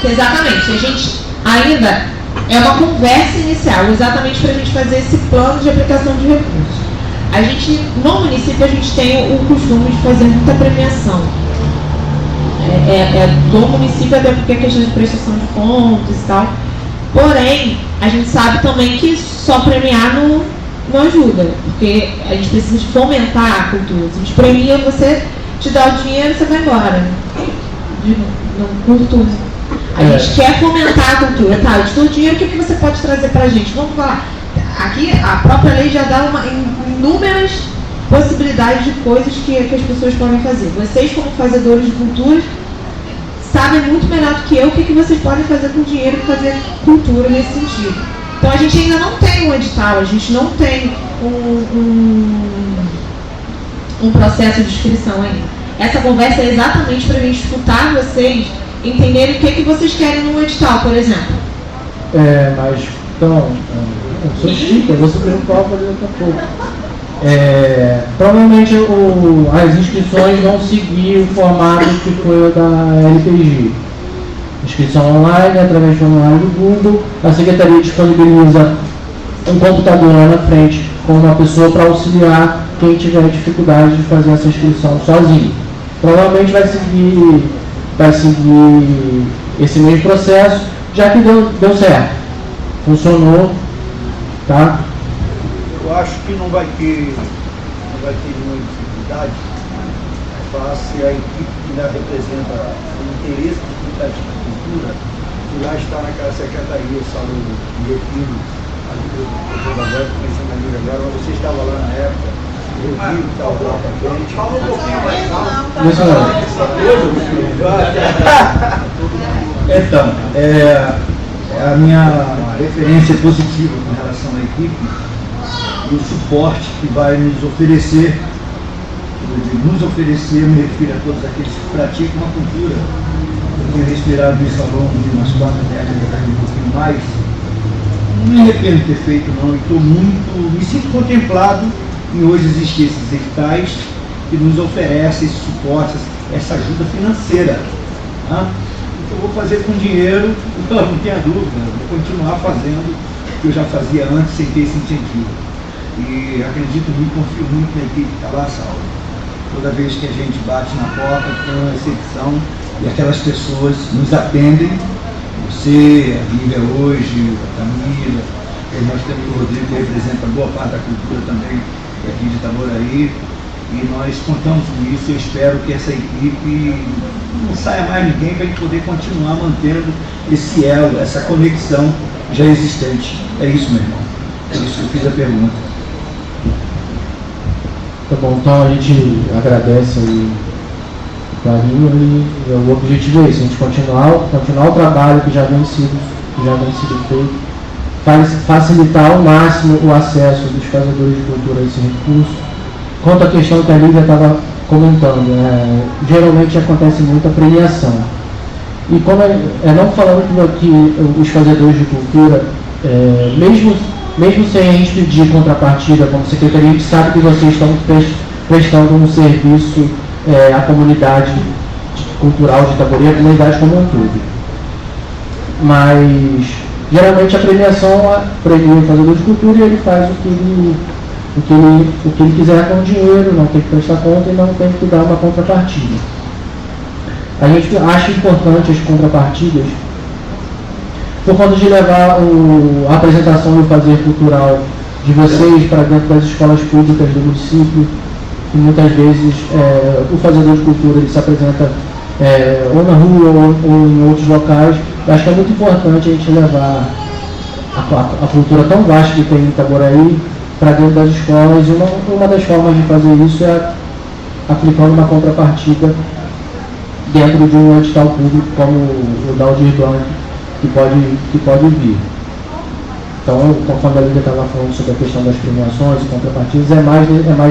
Speaker 2: Exatamente. A gente ainda é uma conversa inicial, exatamente para a gente fazer esse plano de aplicação de recursos. A gente, no município, a gente tem o costume de fazer muita premiação. Do município, até porque é questão de prestação de contas e tal. Porém, a gente sabe também que só premiar não ajuda, porque a gente precisa de fomentar a cultura. Se a gente premia, você te dá o dinheiro e você vai embora. Não curto. A gente quer fomentar a cultura. Tá, eu te dou o dinheiro, o que você pode trazer pra gente? Vamos falar. Aqui, a própria lei já dá inúmeras possibilidades de coisas que as pessoas podem fazer. Vocês, como fazedores de cultura, sabem muito melhor do que eu o que vocês podem fazer com dinheiro e fazer cultura nesse sentido. Então, a gente ainda não tem um edital, a gente não tem um processo de inscrição ainda. Essa conversa é exatamente para a gente escutar vocês, entenderem o que vocês querem num edital, por exemplo.
Speaker 1: Mas, então, eu vou subir um palco ali daqui a pouco. Provavelmente as inscrições vão seguir o formato que foi o da LPG. Inscrição online, através do formulário do Google. A Secretaria disponibiliza um computador lá na frente com uma pessoa para auxiliar quem tiver dificuldade de fazer essa inscrição sozinho. Provavelmente vai seguir esse mesmo processo, já que deu certo. Funcionou, tá?
Speaker 4: Eu acho que não vai ter nenhuma dificuldade face à equipe que já representa o interesse da cultura, que lá está naquela secretaria, o salão de retiro, ali do Roberto, pensando ali agora, mas você estava lá na época, eu vi que estava lá para frente. Fala um pouquinho mais
Speaker 5: Então, a minha referência positiva com relação à equipe e o suporte que vai nos oferecer, eu me refiro a todos aqueles que praticam a cultura. Eu tenho respirado isso ao longo de umas 4 décadas, um pouquinho mais. Não me arrependo de ter feito, não, e me sinto contemplado em hoje existir esses editais que nos oferecem esse suporte, essa ajuda financeira. Tá? O que eu vou fazer com dinheiro, não tenha dúvida, vou continuar fazendo o que eu já fazia antes sem ter esse incentivo. E acredito muito, confio muito na equipe que está lá, Saulo. Toda vez que a gente bate na porta, tem uma recepção e aquelas pessoas nos atendem. Você, a Lívia hoje, a Camila, e nós temos o Rodrigo que representa boa parte da cultura também, aqui de Itaboraí, e nós contamos com isso. Eu espero que essa equipe não saia mais ninguém para a gente poder continuar mantendo esse elo, essa conexão já existente. É isso, meu irmão. É isso que eu fiz a pergunta.
Speaker 1: Tá bom, então a gente agradece aí o carinho e o objetivo é esse, a gente continuar o trabalho que já vem sendo feito, facilitar ao máximo o acesso dos fazedores de cultura a esse recurso. Quanto à questão que a Lívia estava comentando, geralmente acontece muita premiação. E como não falando que os fazedores de cultura, mesmo sem a gente pedir contrapartida como secretaria, a gente sabe que vocês estão prestando um serviço à comunidade cultural de Itaboraí, à comunidade como um todo. Mas, geralmente, a premiação premia o fazedor de cultura e ele faz o que ele quiser com o dinheiro, não tem que prestar conta e não tem que dar uma contrapartida. A gente acha importante as contrapartidas por conta de levar a apresentação e o fazer cultural de vocês para dentro das escolas públicas do município, que muitas vezes o fazedor de cultura ele se apresenta ou na rua ou em outros locais. Eu acho que é muito importante a gente levar a cultura tão vasta que tem em Itaboraí para dentro das escolas, e uma das formas de fazer isso é aplicando uma contrapartida dentro de um edital público como o da Aldir Blanc, que pode vir. Então, quando a Lívia estava falando sobre a questão das premiações e contrapartidas, é mais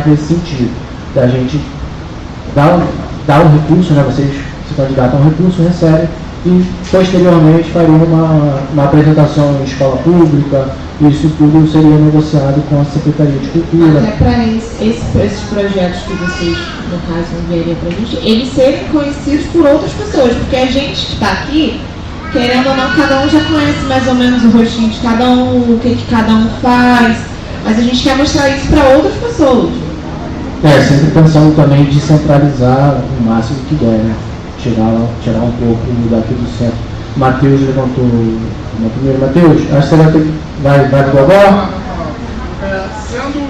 Speaker 1: nesse sentido, da gente dar um recurso, né? Vocês se candidatam a um recurso, recebem, e posteriormente faria uma apresentação em escola pública, e isso tudo seria negociado com a Secretaria de Cultura.
Speaker 2: Até para esses projetos que vocês, no caso, enviariam para a gente, eles serem conhecidos por outras pessoas, porque a gente que está aqui, querendo ou não, cada um já conhece mais ou menos o rostinho de cada um, o que cada um faz. Mas a gente quer mostrar isso para outras pessoas.
Speaker 1: Sempre pensando também em descentralizar o máximo que der, né? Tirar um pouco daqui do centro. Matheus levantou no primeiro. Matheus, acho que você vai do agora?
Speaker 6: Sendo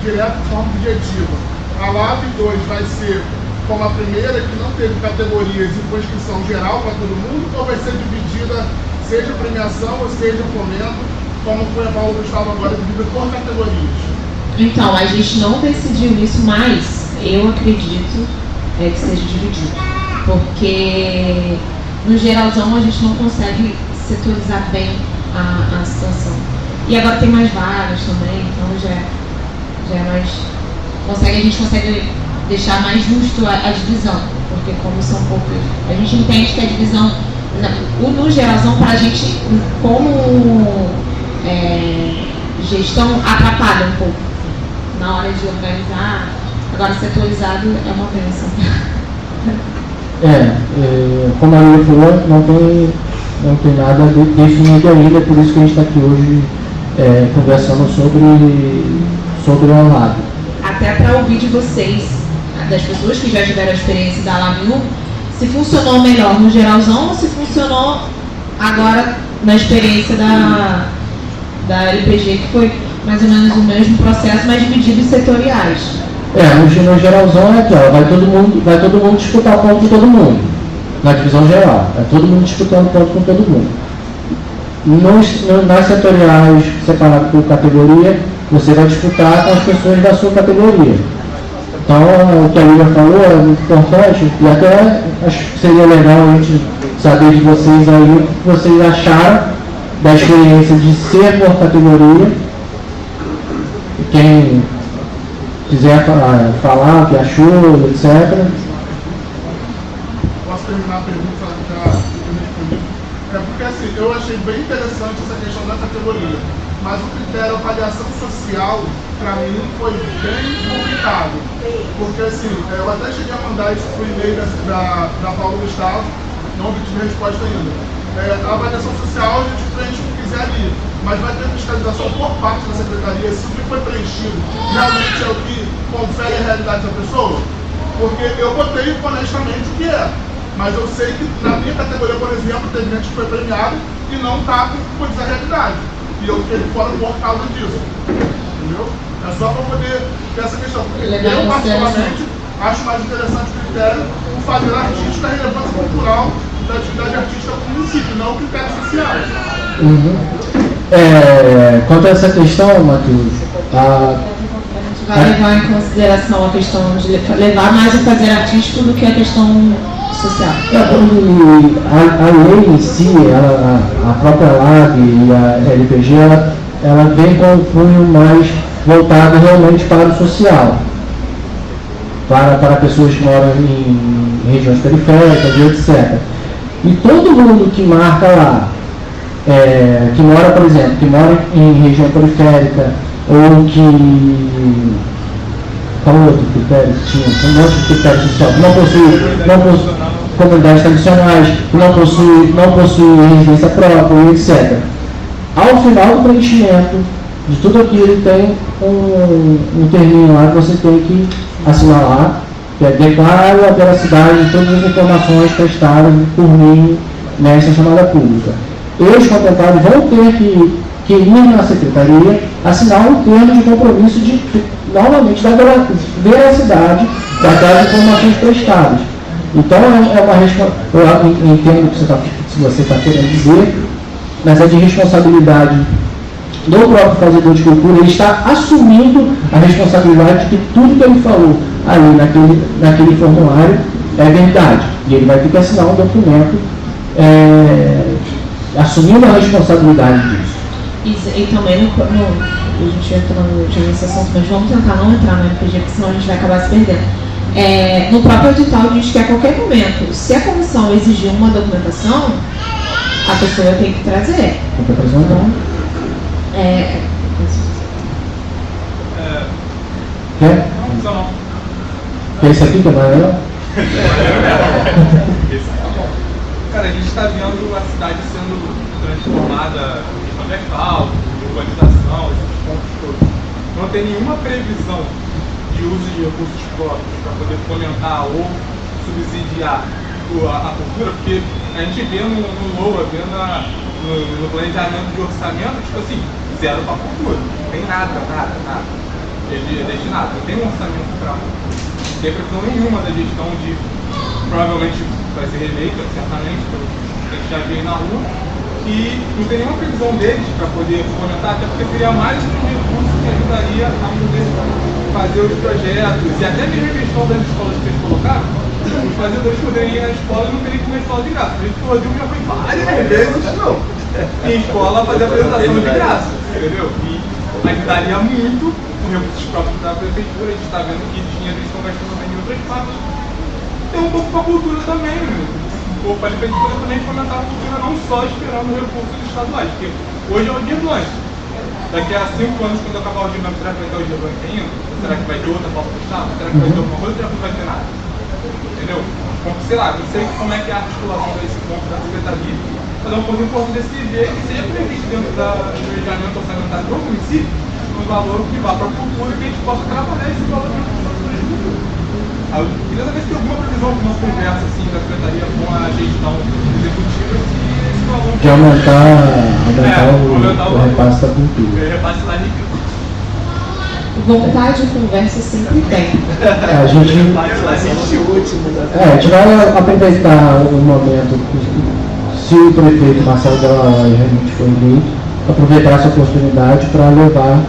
Speaker 6: direto de forma objetiva, a LAB 2 vai ser como a primeira, que não teve categorias e com inscrição geral para todo mundo, ou vai ser dividida, seja premiação ou seja fomento, como foi a Paulo Gustavo agora, dividida por categorias?
Speaker 2: Então, a gente não decidiu isso, mas eu acredito que seja dividido. Porque no geralzão a gente não consegue setorizar bem a situação. E agora tem mais vagas também, então já é mais. A gente consegue deixar mais justo a divisão, porque como são poucos, a gente entende que a divisão, no geralzão, para a gente, como gestão, atrapalha um pouco na hora de organizar. Agora, setorizado é uma bênção.
Speaker 1: Como a Lili falou, não tem nada definido ainda, por isso que a gente está aqui hoje conversando sobre o lado.
Speaker 2: Até para ouvir de vocês, das pessoas que já tiveram a experiência da LAB 1, se funcionou melhor no geralzão ou se funcionou agora na experiência da LPG, que foi mais ou menos o mesmo processo, mas dividido em setoriais.
Speaker 1: No geralzão é que vai todo mundo disputar ponto com todo mundo. Na divisão geral, todo mundo disputando ponto com todo mundo. Nas setoriais separadas por categoria, você vai disputar com as pessoas da sua categoria. Então, o que a Lívia falou é muito importante, e até acho que seria legal a gente saber de vocês aí o que vocês acharam da experiência de ser por categoria. Quem quiser falar o que achou, etc.
Speaker 6: Posso terminar a pergunta já respondi? Porque assim, eu achei bem interessante essa questão da categoria, mas o critério avaliação social, para mim, foi bem complicado. Porque assim, eu até cheguei a mandar isso por e-mail da Paulo Gustavo, não obtive resposta ainda. A avaliação social a gente preenche o que quiser ali, mas vai ter fiscalização por parte da secretaria se o que foi preenchido realmente é o que confere a realidade da pessoa. Porque eu botei honestamente o que é, mas eu sei que na minha categoria, por exemplo, teve gente que foi premiado e não está com a realidade. E eu fiquei fora por causa disso. Entendeu? É só para poder ter essa questão. Porque eu, particularmente, acho mais interessante o critério do fazer artístico, da relevância cultural da atividade artística do município, não critérios sociais.
Speaker 1: Quanto a essa questão, Matheus,
Speaker 2: vai levar em consideração a questão de levar mais o fazer artístico do que a questão social.
Speaker 1: A lei em si, a própria LAB e a LPG, ela vem com um cunho mais voltado realmente para o social, para pessoas que moram em regiões periféricas e etc. E todo mundo que marca lá, que mora, por exemplo, que mora em região periférica, ou que... Qual outro critério que tinha? Um monte de critérios sociais. Não possui comunidades tradicionais, não possui residência própria, etc. Ao final do preenchimento de tudo aquilo, tem um terminho lá que você tem que assinar lá, que declara a veracidade de todas as informações prestadas por mim nessa chamada pública. Os contemplados vão ter que ir na secretaria assinar um termo de compromisso novamente da veracidade daquelas informações prestadas. Então é uma responsabilidade, eu entendo o que você está querendo dizer, mas é de responsabilidade do próprio fazedor de cultura. Ele está assumindo a responsabilidade de que tudo que ele falou ali naquele formulário é verdade. E ele vai ter que assinar um documento assumindo a responsabilidade disso.
Speaker 2: E também, a gente entrando nesse assunto, mas vamos tentar não entrar no RPG, porque senão a gente vai acabar se perdendo. No próprio edital diz que a qualquer momento, se a comissão exigir uma documentação, a pessoa tem que trazer.
Speaker 1: Tem que apresentar. Quer? Quer isso aqui que é maior?
Speaker 7: Cara, a gente está vendo a cidade sendo transformada em questão de asfalto, de urbanização, esses pontos todos. Não tem nenhuma previsão de uso de recursos próprios para poder fomentar ou subsidiar a cultura, porque a gente vê no LOA, vê no planejamento de orçamento, tipo assim, zero para a cultura. Não tem nada. Ele é destinado, não tem um orçamento para. Não tem previsão nenhuma da gestão de. Provavelmente vai ser reeleita, certamente, pelo que a gente já vê na rua. E não tem nenhuma previsão deles para poder fomentar, até porque seria mais um recurso que ajudaria a poder fazer os projetos. E até mesmo a questão das escolas que eles colocaram, os fazedores poderiam ir na escola e não teriam que ir na escola de graça. Por isso que o Rodrigo já foi várias vezes em escola fazer apresentação de graça, entendeu? E ajudaria muito com recursos próprios da prefeitura. A gente está vendo que dinheiro eles estão gastando também em outras partes. Tem um pouco para a cultura também, um pouco para a prefeitura também fomentar a cultura, não só esperando recursos estaduais, porque hoje é o dia blanco. Daqui a 5 anos, quando acabar o dia blanco, será que vai ter o dia blanco ainda? Será que vai ter outra falta do Estado? Será que vai ter alguma coisa? Será que não vai ter nada? Entendeu? Sei lá, não sei como é que é a articulação desse ponto da secretaria, mas é um ponto importante desse ver que seja previsto dentro do planejamento orçamentário do município um valor que vá para a cultura e que a gente possa trabalhar esse valor dentro dos nossos cultura. Eu queria saber se tem alguma previsão, alguma conversa assim, da secretaria com a gestão executiva se valor
Speaker 1: de aumentar o repasse da cultura.
Speaker 7: O repasse da riqueza.
Speaker 2: Vontade de conversa sempre tem.
Speaker 1: A gente vai aproveitar o momento, se o prefeito Marcelo Della realmente for eleito, aproveitar essa oportunidade para levar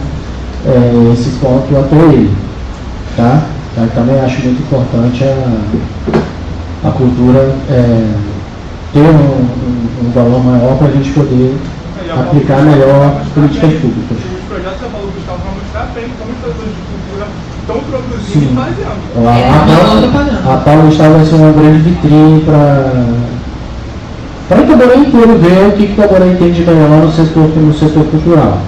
Speaker 1: esse ponto até ele. Tá? Eu também acho muito importante a cultura ter um valor maior para a gente poder aplicar melhor as políticas públicas.
Speaker 7: Os projetos que você falou, Gustavo, vão mostrar bem como os produtores de cultura estão produzindo e fazendo.
Speaker 1: A Paula Gustavo vai ser uma grande vitrine para Itaboraí inteiro ver o que Itaboraí tem de melhor no setor cultural.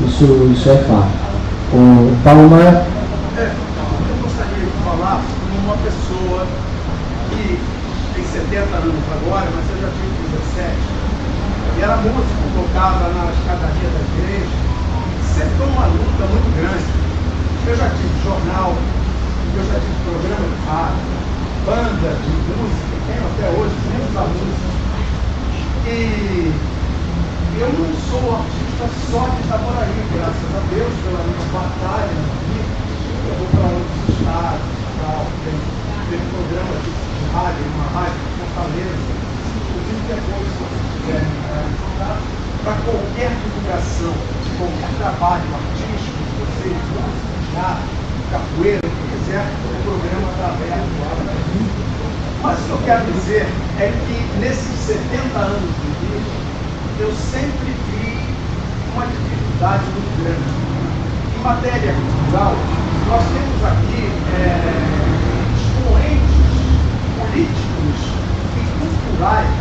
Speaker 1: Isso é fato. O Paulo Maia.
Speaker 5: Eu gostaria de falar como uma pessoa que tem 70 anos agora, mas eu já tive 17. E era músico, tocava na escadaria da igreja. Sempre foi uma luta muito grande. Eu já tive jornal, eu já tive programa de rádio, banda de música, tenho até hoje, sempre da música. E eu não sou artista só de Itaboraí, graças a Deus, pela minha batalha na vida. Eu vou para outros estados, tem programa de rádio, uma rádio de Fortaleza, inclusive depois, se vocês quiserem para qualquer divulgação, qualquer trabalho artístico, vocês, música, teatro, capoeira, o que quiser, o programa está aberto lá para mim. Mas o que eu quero dizer é que nesses 70 anos de vida, eu sempre vi uma dificuldade muito grande. Em matéria cultural, nós temos aqui expoentes políticos e culturais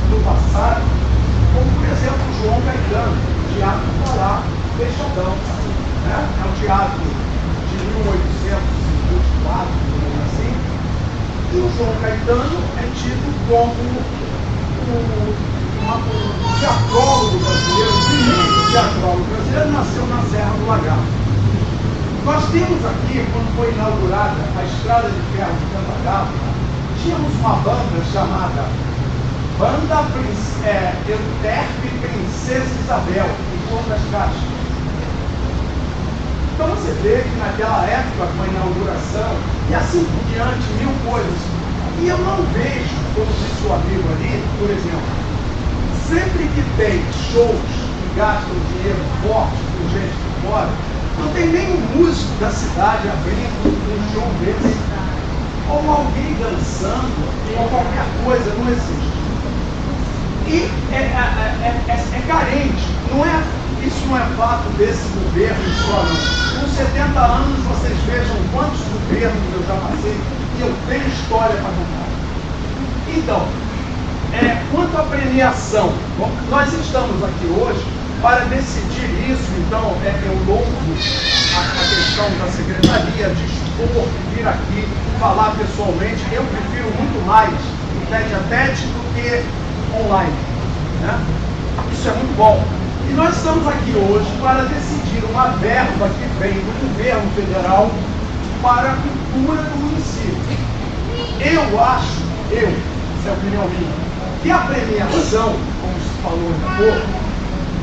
Speaker 5: do passado, como por exemplo João Caetano, Teatro Pará, Fechadão. Né? É um teatro de 1824, assim. E o João Caetano é tido como um teatrólogo brasileiro, o primeiro teatrólogo brasileiro nasceu na Serra do Lagarto. Nós temos aqui, quando foi inaugurada a Estrada de Ferro de Cantagalo, tínhamos uma banda chamada Banda Euterpe Princesa Isabel, em João das Caixas. Então você vê que naquela época, com a inauguração, e assim por diante, mil coisas. E eu não vejo, como disse o amigo ali, por exemplo, sempre que tem shows que gastam dinheiro forte com gente de fora, não tem nenhum músico da cidade abrindo um show desse. Ou alguém dançando, ou qualquer coisa, não existe. E é carente, isso não é fato desse governo só não. Com 70 anos vocês vejam quantos governos eu já passei e eu tenho história para contar. Então, quanto à premiação, nós estamos aqui hoje para decidir isso, então eu louvo a questão da secretaria de expor, vir aqui, falar pessoalmente. Eu prefiro muito mais
Speaker 8: tete a tete do que online, né? Isso é muito bom. E nós estamos aqui hoje para decidir uma verba que vem do governo federal para a cultura do município. Eu acho, essa é a opinião minha, que a premiação, como se falou há pouco,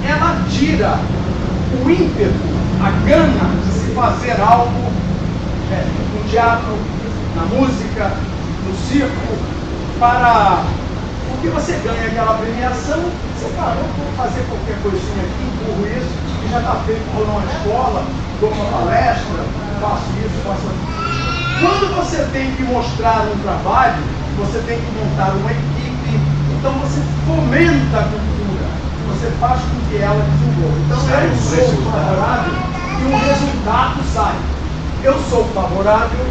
Speaker 8: ela tira o ímpeto, a gana de se fazer algo no teatro, na música, no circo, porque você ganha aquela premiação, você fala, eu vou fazer qualquer coisinha aqui, empurro isso, que já está feito, vou numa escola, dou uma palestra, faço isso, faço aquilo. Quando você tem que mostrar um trabalho, você tem que montar uma equipe, então você fomenta a cultura, você faz com que ela desenvolva. Então eu sou favorável que um resultado saia. Eu sou favorável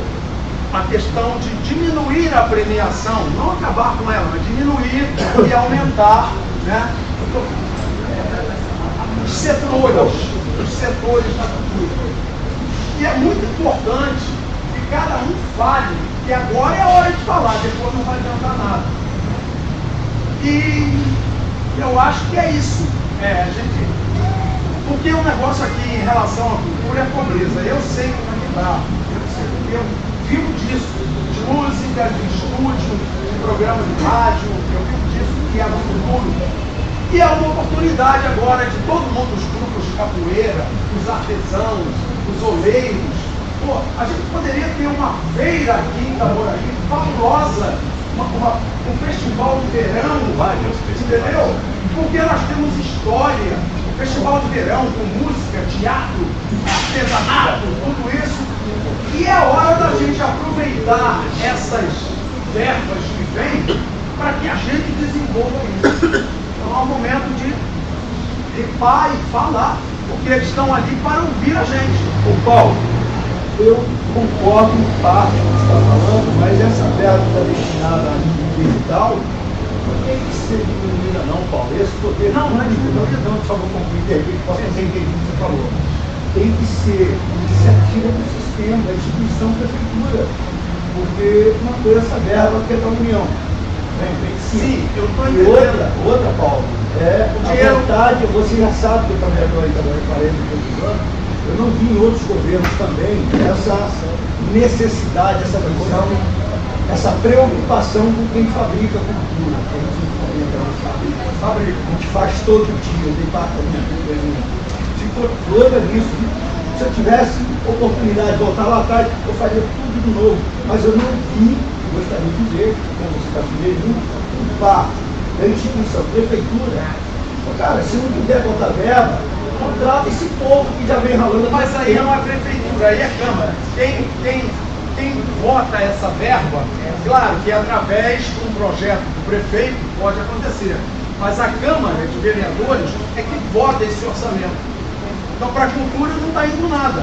Speaker 8: à questão de diminuir a premiação, não acabar com ela, mas diminuir e aumentar, né, os setores da cultura. E é muito importante que cada um fale, que agora é a hora de falar, depois não vai adiantar nada. E eu acho que é isso. Porque o negócio aqui em relação à cultura é pobreza. Eu sei como é que dá. Eu vivo disso, de música, de estúdio, de programa de rádio, eu vivo disso, que é no futuro. E é uma oportunidade agora de todo mundo, os grupos de capoeira, os artesãos, os oleiros. Pô, a gente poderia ter uma feira aqui em Itaboraí, fabulosa, um festival de verão, entendeu? Porque nós temos história, festival de verão com música, teatro, artesanato, tudo isso. E é hora da gente aproveitar essas verbas que vêm para que a gente desenvolva isso. Então é um momento de ripar e falar, porque eles estão ali para ouvir a gente.
Speaker 4: Ô Paulo, eu concordo em parte com o que você está falando, mas essa verba está destinada à mídia digital, não tem que ser diminuída não, Paulo. Esse poder não é diminuída não, por favor, concluir, posso entender o que você falou. Tem que ser iniciativa do sistema, da instituição prefeitura, porque uma coisa essa verba que é da União.
Speaker 8: Sim, eu estou
Speaker 4: e
Speaker 8: entendendo.
Speaker 4: outra, Paulo, a vontade, você já sabe que eu também estou aí trabalhando 40 e poucos anos, eu não vi em outros governos também essa necessidade, essa visão, essa preocupação com quem fabrica a cultura. A gente faz todo dia, o departamento ficou toda nisso. Se eu tivesse oportunidade de voltar lá atrás, eu faria tudo de novo. Mas eu não vi, gostaria de ver, como você está sugerindo, um parte da instituição, prefeitura. Cara, se não puder botar verba, contrata esse povo que já vem ralando.
Speaker 8: Mas aí não é prefeitura, aí é Câmara. Quem vota essa verba, claro que através de um projeto do prefeito pode acontecer. Mas a Câmara de Vereadores é que vota esse orçamento. Então, para a cultura não está indo nada.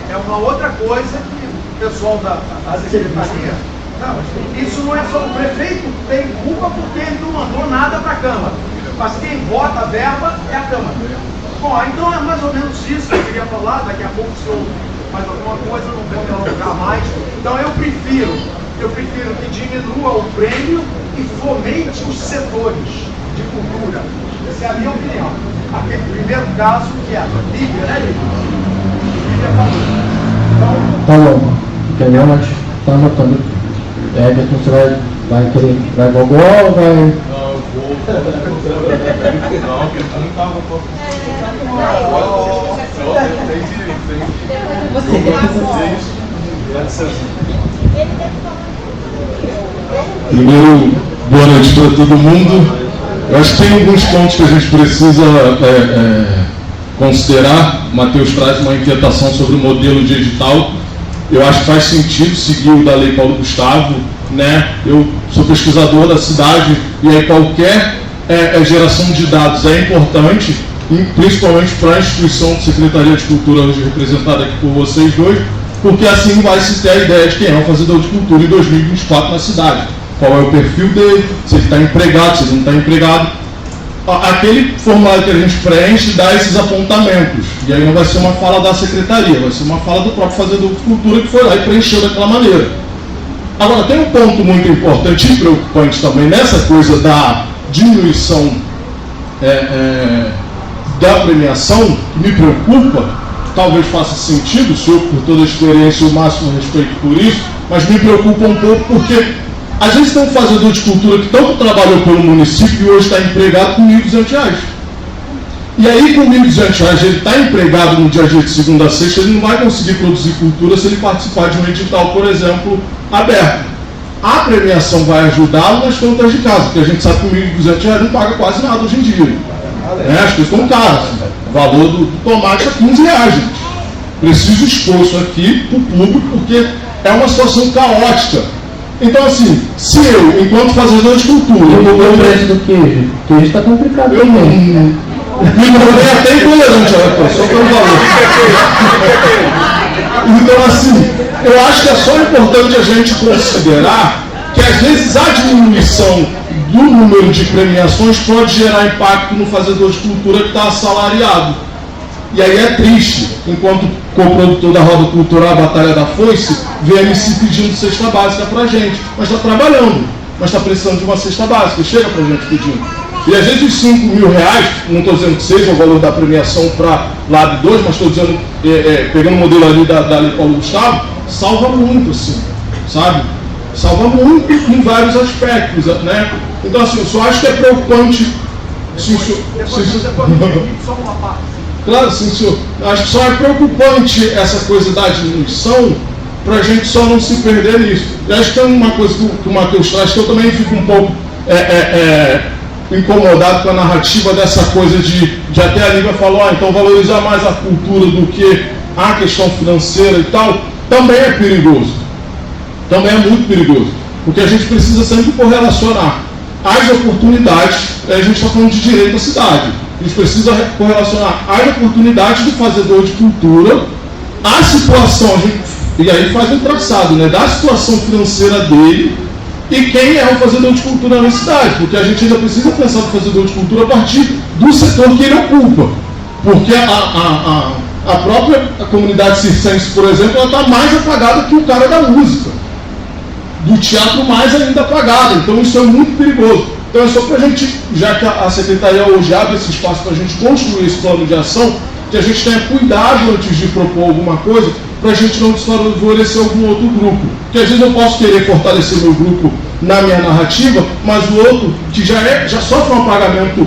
Speaker 8: É uma outra coisa que o pessoal da secretaria... Não, isso não é só o prefeito que tem culpa porque ele não mandou nada para a Câmara. Mas quem vota a verba é a Câmara. Bom, então é mais ou menos isso que eu queria falar. Daqui a pouco, se eu mais alguma coisa, eu não vou me alongar mais. Então, eu prefiro que diminua o prêmio e fomente os setores de cultura. Essa é a minha opinião. Aquele primeiro caso que é a Lívia, né, Lívia? Lívia falou. Então,
Speaker 1: tá bom, entendeu? Mas tá anotando aqui. Everton, você vai querer, vai gogó ou vai...
Speaker 7: Não, eu vou. Não, porque eu não estava um pouco.
Speaker 9: Primeiro, boa noite para todo mundo. Eu acho que tem alguns pontos que a gente precisa considerar. O Matheus traz uma inquietação sobre o modelo de edital. Eu acho que faz sentido seguir o da Lei Paulo Gustavo, né? Eu sou pesquisador da cidade e aí qualquer geração de dados é importante, principalmente para a instituição de Secretaria de Cultura, hoje representada aqui por vocês dois, porque assim vai se ter a ideia de quem é o fazedor de cultura em 2024 na cidade. Qual é o perfil dele, se ele está empregado, se ele não está empregado. Aquele formulário que a gente preenche dá esses apontamentos. E aí não vai ser uma fala da secretaria, vai ser uma fala do próprio fazedor de cultura que foi lá e preencheu daquela maneira. Agora, tem um ponto muito importante e preocupante também nessa coisa da diminuição da premiação, que me preocupa, talvez faça sentido, o senhor, por toda a experiência, o máximo respeito por isso, mas me preocupa um pouco porque a gente tem um fazedor de cultura que tanto trabalhou pelo município e hoje está empregado com R$1.200. E aí, com R$1.200, ele está empregado no dia a dia de segunda a sexta, ele não vai conseguir produzir cultura se ele participar de um edital, por exemplo, aberto. A premiação vai ajudá-lo nas contas de casa, porque a gente sabe que com R$1.200 não paga quase nada hoje em dia. As coisas estão caras. O valor do tomate é R$15, gente. Preciso esforço aqui para o público, porque é uma situação caótica. Então, assim, se eu, enquanto fazedor de cultura...
Speaker 1: O preço do queijo? O queijo está complicado
Speaker 9: eu
Speaker 1: também.
Speaker 9: Me tornei até intolerante, só pelo valor. Então, assim, eu acho que é só importante a gente considerar que, às vezes, a diminuição do número de premiações pode gerar impacto no fazedor de cultura que está assalariado. E aí é triste, enquanto coprodutor da Roda Cultural Batalha da Foice, vê a MC pedindo cesta básica para a gente. Mas está trabalhando, mas está precisando de uma cesta básica, chega para a gente pedindo. E às vezes os R$5.000, não estou dizendo que seja o valor da premiação para Lab 2, mas estou dizendo, pegando o modelo ali da Lei Paulo Gustavo, salva muito, assim, sabe? Salva muito em vários aspectos, né? Então, assim, eu só acho que é preocupante. Claro, sim, senhor. Acho que só é preocupante essa coisa da diminuição para a gente só não se perder nisso. Eu acho que é uma coisa que o Matheus traz, que eu também fico um pouco incomodado com a narrativa dessa coisa de até a Lívia falou, então valorizar mais a cultura do que a questão financeira e tal, também é perigoso. Também é muito perigoso. Porque a gente precisa sempre correlacionar as oportunidades, a gente está falando de direito à cidade, a gente precisa correlacionar as oportunidades do fazedor de cultura à situação, e aí faz um traçado, né, da situação financeira dele e quem é o fazedor de cultura na cidade, porque a gente ainda precisa pensar no fazedor de cultura a partir do setor que ele ocupa, porque a própria comunidade circense, por exemplo, ela está mais apagada que o cara da música, do teatro mais ainda apagado, então isso é muito perigoso. Então é só para a gente, já que a Secretaria hoje abre esse espaço para a gente construir esse plano de ação, que a gente tenha cuidado antes de propor alguma coisa, para a gente não desfavorecer algum outro grupo. Porque às vezes eu posso querer fortalecer meu grupo na minha narrativa, mas o outro, que já sofre um apagamento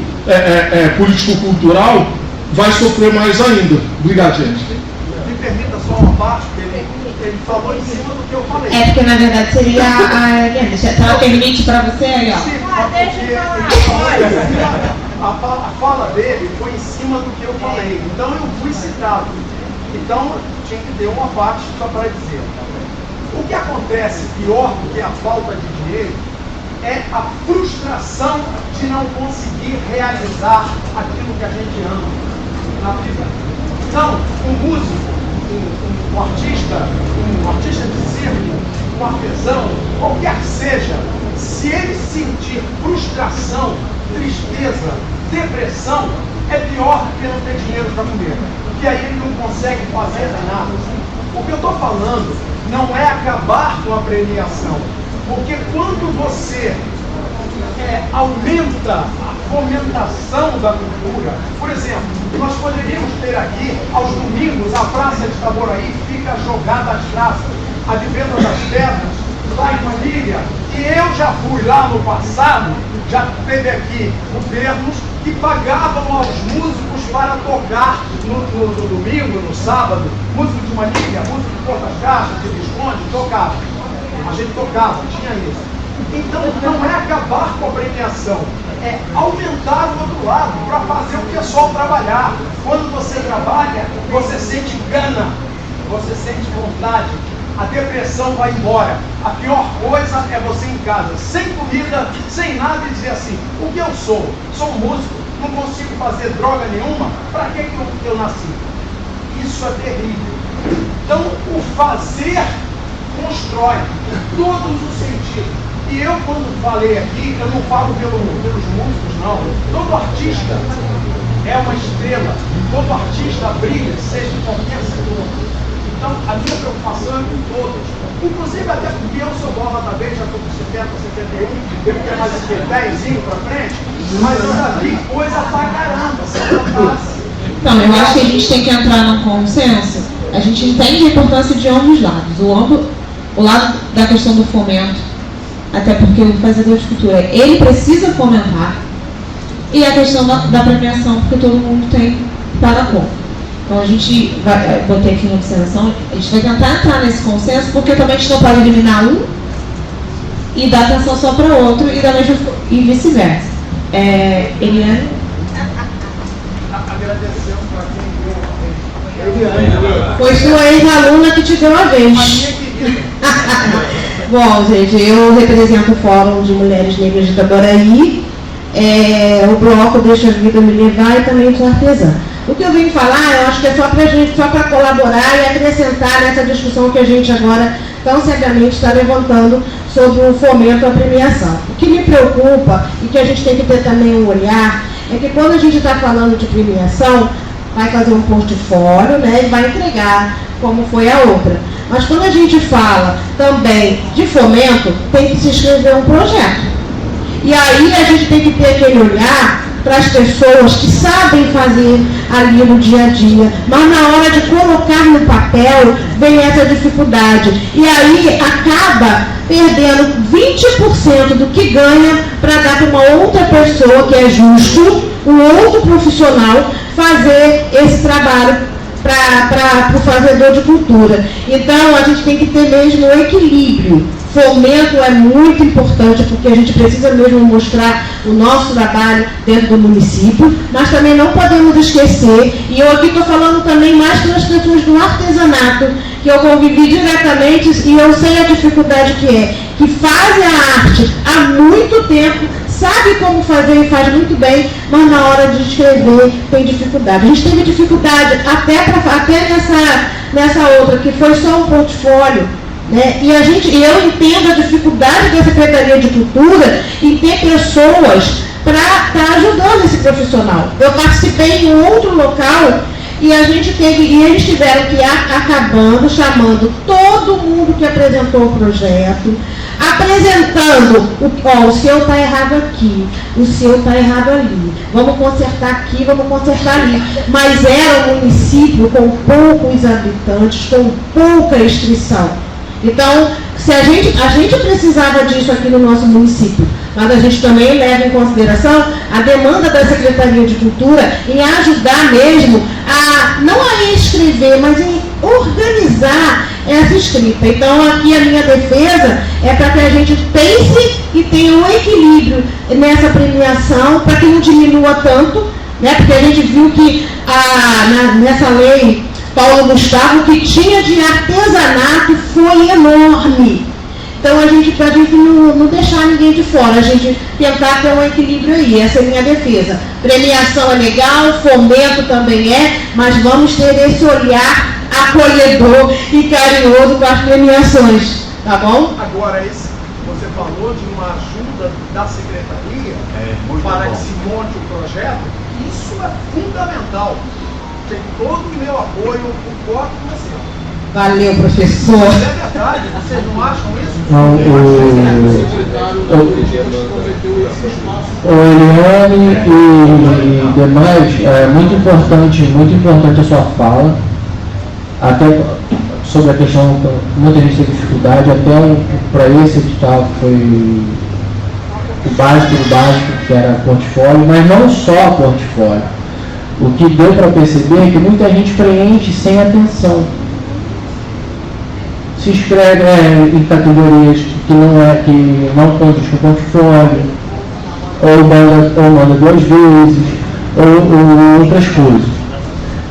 Speaker 9: político-cultural, vai sofrer mais ainda. Obrigado, gente.
Speaker 8: Me permita só uma parte, ele falou em cima do que eu falei.
Speaker 2: É, porque na verdade seria a Helena. Se ela permite para você, aí, ó.
Speaker 8: Sim, a fala dele foi em cima do que eu falei. Então eu fui citado. Então tinha que ter uma parte só para dizer. O que acontece pior do que a falta de dinheiro é a frustração de não conseguir realizar aquilo que a gente ama na vida. Então, um músico, um artista de circo, um artesão, qualquer que seja, se ele sentir frustração, tristeza, depressão, é pior do que não ter dinheiro para comer, porque aí ele não consegue fazer nada. O que eu estou falando não é acabar com a premiação, porque quando você aumenta a fomentação da cultura, por exemplo, nós poderíamos ter aqui, aos domingos, a Praça de Itaboraí fica jogada às traças, a de Venda das Pedras, lá em Manilha, e eu já fui lá no passado, já teve aqui governos que pagavam aos músicos para tocar no domingo, no sábado, músico de Manilha, músico de Portas Caixas, de Visconde, tocava. A gente tocava, tinha isso. Então não é acabar com a premiação, é aumentar o outro lado para fazer o pessoal trabalhar. Quando você trabalha, você sente gana, você sente vontade, a depressão vai embora. A pior coisa é você em casa, sem comida, sem nada, e dizer assim, o que eu sou? Sou um músico, não consigo fazer droga nenhuma, para que eu nasci? Isso é terrível. Então o fazer constrói em todos os sentidos. E eu, quando falei aqui, eu não falo pelos músicos, não. Todo artista é uma estrela. Todo artista brilha, seja em qualquer setor. Então, a minha preocupação é com todos, inclusive até porque eu sou bola também, já estou com 70, 71, devo ter mais de 10 para frente, mas eu já vi coisa pra caramba,
Speaker 2: Então, eu acho que a gente tem que entrar num consenso. A gente entende a importância de ambos os lados. O lado da questão do fomento, até porque o fazedor de cultura, ele precisa fomentar, e a questão da premiação, porque todo mundo tem para conta. Então, a gente vai, botei aqui na observação, a gente vai tentar entrar nesse consenso, porque também a gente não pode eliminar um e dar atenção só para o outro, e vice-versa. Eliane?
Speaker 8: Agradecemos para quem deu.
Speaker 2: Foi sua ex-aluna que te deu a vez. Bom, gente, eu represento o Fórum de Mulheres Negras de Itaboraí, o bloco Deixa a Vida Me Levar e também sou artesã. O que eu vim falar, eu acho que é só para colaborar e acrescentar nessa discussão que a gente agora tão seriamente está levantando sobre o fomento à premiação. O que me preocupa e que a gente tem que ter também um olhar é que quando a gente está falando de premiação, vai fazer um portfólio, né, e vai entregar como foi a outra. Mas quando a gente fala também de fomento, tem que se escrever um projeto. E aí a gente tem que ter aquele olhar para as pessoas que sabem fazer ali no dia a dia, mas na hora de colocar no papel vem essa dificuldade. E aí acaba perdendo 20% do que ganha para dar para uma outra pessoa, que é justo, um outro profissional, fazer esse trabalho para o fazedor de cultura. Então, a gente tem que ter mesmo um equilíbrio. Fomento é muito importante, porque a gente precisa mesmo mostrar o nosso trabalho dentro do município, mas também não podemos esquecer, e eu aqui estou falando também mais pelas pessoas do artesanato, que eu convivi diretamente e eu sei a dificuldade que fazem a arte há muito tempo, sabe como fazer e faz muito bem, mas na hora de escrever tem dificuldade. A gente teve dificuldade até nessa outra, que foi só um portfólio, né? E eu entendo a dificuldade da Secretaria de Cultura em ter pessoas para estar ajudando esse profissional. Eu participei em outro local e eles tiveram que ir acabando, chamando todo mundo que apresentou o projeto, apresentando o seu está errado aqui, o seu está errado ali, vamos consertar aqui, vamos consertar ali. Mas era um município com poucos habitantes, com pouca inscrição. Então, se a gente precisava disso aqui no nosso município, mas a gente também leva em consideração a demanda da Secretaria de Cultura em ajudar mesmo não a escrever, mas em organizar essa escrita. Então, aqui a minha defesa é para que a gente pense e tenha um equilíbrio nessa premiação, para que não diminua tanto, né? Porque a gente viu que nessa lei Paulo Gustavo, que tinha de artesanato, foi enorme. Então, a gente não deixar ninguém de fora, a gente tentar ter um equilíbrio aí, essa é a minha defesa. Premiação é legal, fomento também mas vamos ter esse olhar acolhedor e carinhoso para as premiações, tá bom?
Speaker 8: Agora, você falou de uma ajuda da Secretaria para que se monte o projeto, isso é fundamental. Tem todo o meu apoio, concordo com você.
Speaker 2: Valeu, professor.
Speaker 8: É verdade, vocês não acham isso?
Speaker 1: Eliane e demais, é muito importante a sua fala, até sobre a questão que muita gente teve dificuldade, até para esse edital foi o básico do básico, que era portfólio, mas não só portfólio. O que deu para perceber é que muita gente preenche sem atenção. Se inscreve em categorias que não condiz com o portfólio, ou manda 2 vezes, ou outras coisas.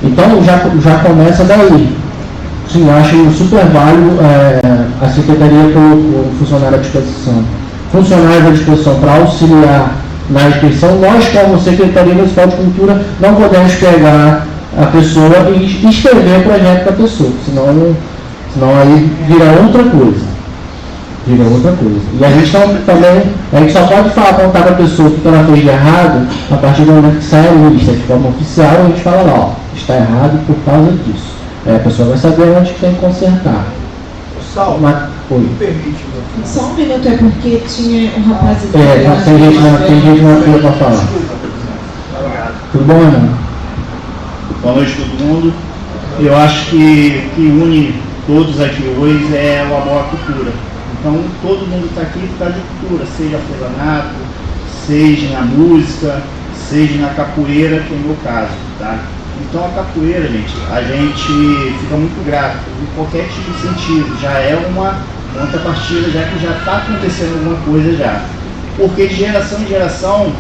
Speaker 1: Então já começa daí. Sim, acho super válido a Secretaria colocou funcionário à disposição. Funcionários à disposição para auxiliar na inscrição. Nós, como Secretaria Municipal de Cultura, não podemos pegar a pessoa e escrever o projeto para a pessoa, senão aí vira outra coisa. E a gente só pode falar para cada pessoa que ela fez de errado a partir do momento que sai a lista de forma oficial, a gente fala lá, está errado por causa disso. A pessoa vai saber onde tem que consertar.
Speaker 4: Sal,
Speaker 1: Oi.
Speaker 4: permite.
Speaker 2: Só um minuto, é porque tinha um rapaz...
Speaker 1: Tem gente na fila para falar. Tudo bom, irmão?
Speaker 5: Boa noite a todo mundo. Eu acho que o que une todos aqui hoje é o amor à cultura. Então todo mundo está aqui por causa de cultura, seja artesanato, seja na música, seja na capoeira, que é o meu caso, tá? Então a capoeira, gente, a gente fica muito grato em qualquer tipo de sentido, já é uma contrapartida, já que já está acontecendo alguma coisa já. Porque de geração em geração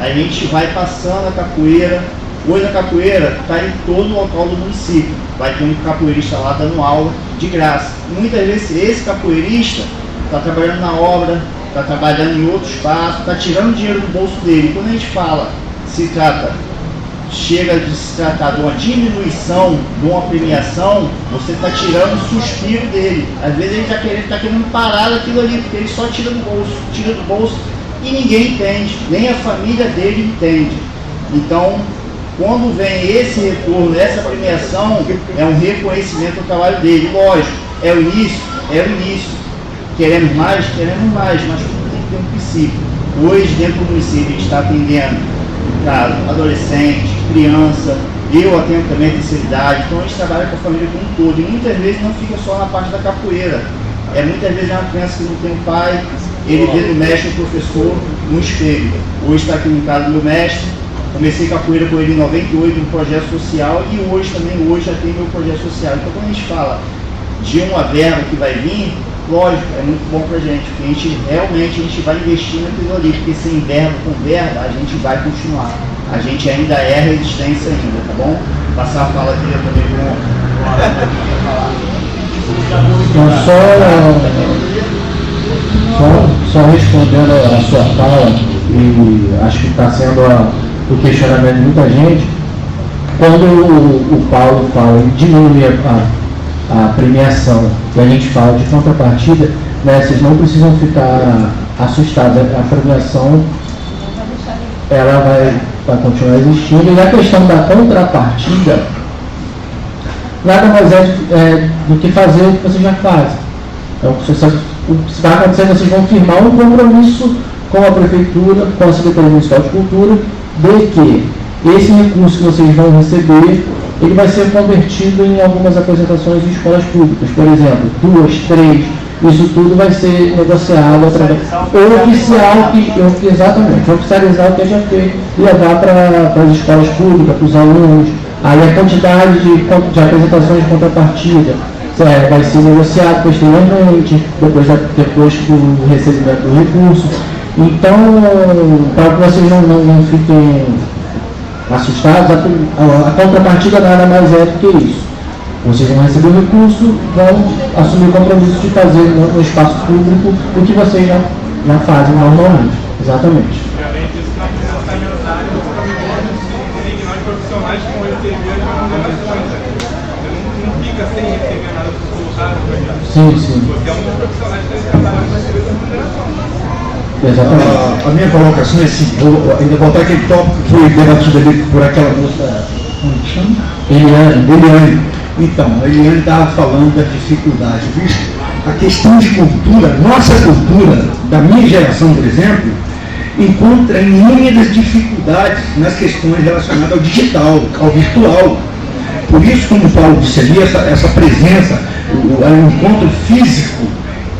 Speaker 5: a gente vai passando a capoeira. Hoje a capoeira está em todo o local do município, vai ter um capoeirista lá dando aula de graça. E muitas vezes esse capoeirista está trabalhando na obra, está trabalhando em outro espaço, está tirando dinheiro do bolso dele. Quando a gente fala, chega de se tratar de uma diminuição, de uma premiação, você está tirando o suspiro dele. Às vezes ele está querendo parar daquilo ali, porque ele só tira do bolso e ninguém entende, nem a família dele entende. Então, quando vem esse retorno, essa premiação, é um reconhecimento do trabalho dele. Lógico, é o início. Queremos mais, mas tudo tem que ter um princípio. Hoje, dentro do município, a gente está atendendo, claro, adolescente, criança, eu atendo também a terceira idade, então a gente trabalha com a família como um todo. E muitas vezes não fica só na parte da capoeira. Muitas vezes é uma criança que não tem um pai, ele vê no mestre, o professor, um espelho. Hoje está aqui no caso do meu mestre. Comecei capoeira com ele em 98, um projeto social, e hoje já tem meu projeto social. Então quando a gente fala de uma verba que vai vir, lógico, é muito bom pra gente, porque a gente vai investir naquilo ali, porque sem verba, com verba, a gente vai continuar. A gente ainda é resistência ainda, tá bom? Passar a fala aqui também com
Speaker 1: só respondendo a sua fala, e acho que está sendo o questionamento de muita gente, quando o Paulo fala em diminuir a premiação e a gente fala de contrapartida, né, vocês não precisam ficar assustados, a premiação ela vai continuar existindo, e a questão da contrapartida nada mais é do que fazer o que vocês já fazem. Então, o que vai acontecer, vocês vão firmar um compromisso com a Prefeitura, com a Secretaria Municipal de Cultura, de que esse recurso que vocês vão receber, ele vai ser convertido em algumas apresentações de escolas públicas, por exemplo, 2, 3, isso tudo vai ser negociado através oficializar o que já fez, levar para as escolas públicas, para os alunos. Aí a quantidade de apresentações de contrapartida vai ser negociado posteriormente, depois do recebimento do recurso. Então, para que vocês não fiquem assustados, a contrapartida nada mais é do que isso. Vocês vão receber o recurso, vão assumir o compromisso de fazer no espaço público o que vocês já fazem normalmente. Exatamente.
Speaker 7: Obviamente, isso não é orçamentário, nós profissionais que vão receber as remunerações. Você não fica sem receber nada por colocar no projeto.
Speaker 1: Sim.
Speaker 7: Você é um dos profissionais que tem que trabalhar para receber essa remuneração.
Speaker 5: A minha colocação é assim, vou ainda voltar aquele tópico que foi debatido ali por aquela moça, como chama? Eliane. Então, a Eliane estava falando da dificuldade, visto? A questão de cultura, nossa cultura, da minha geração, por exemplo, encontra inúmeras dificuldades nas questões relacionadas ao digital, ao virtual. Por isso, como o Paulo disse ali, essa presença, o encontro físico,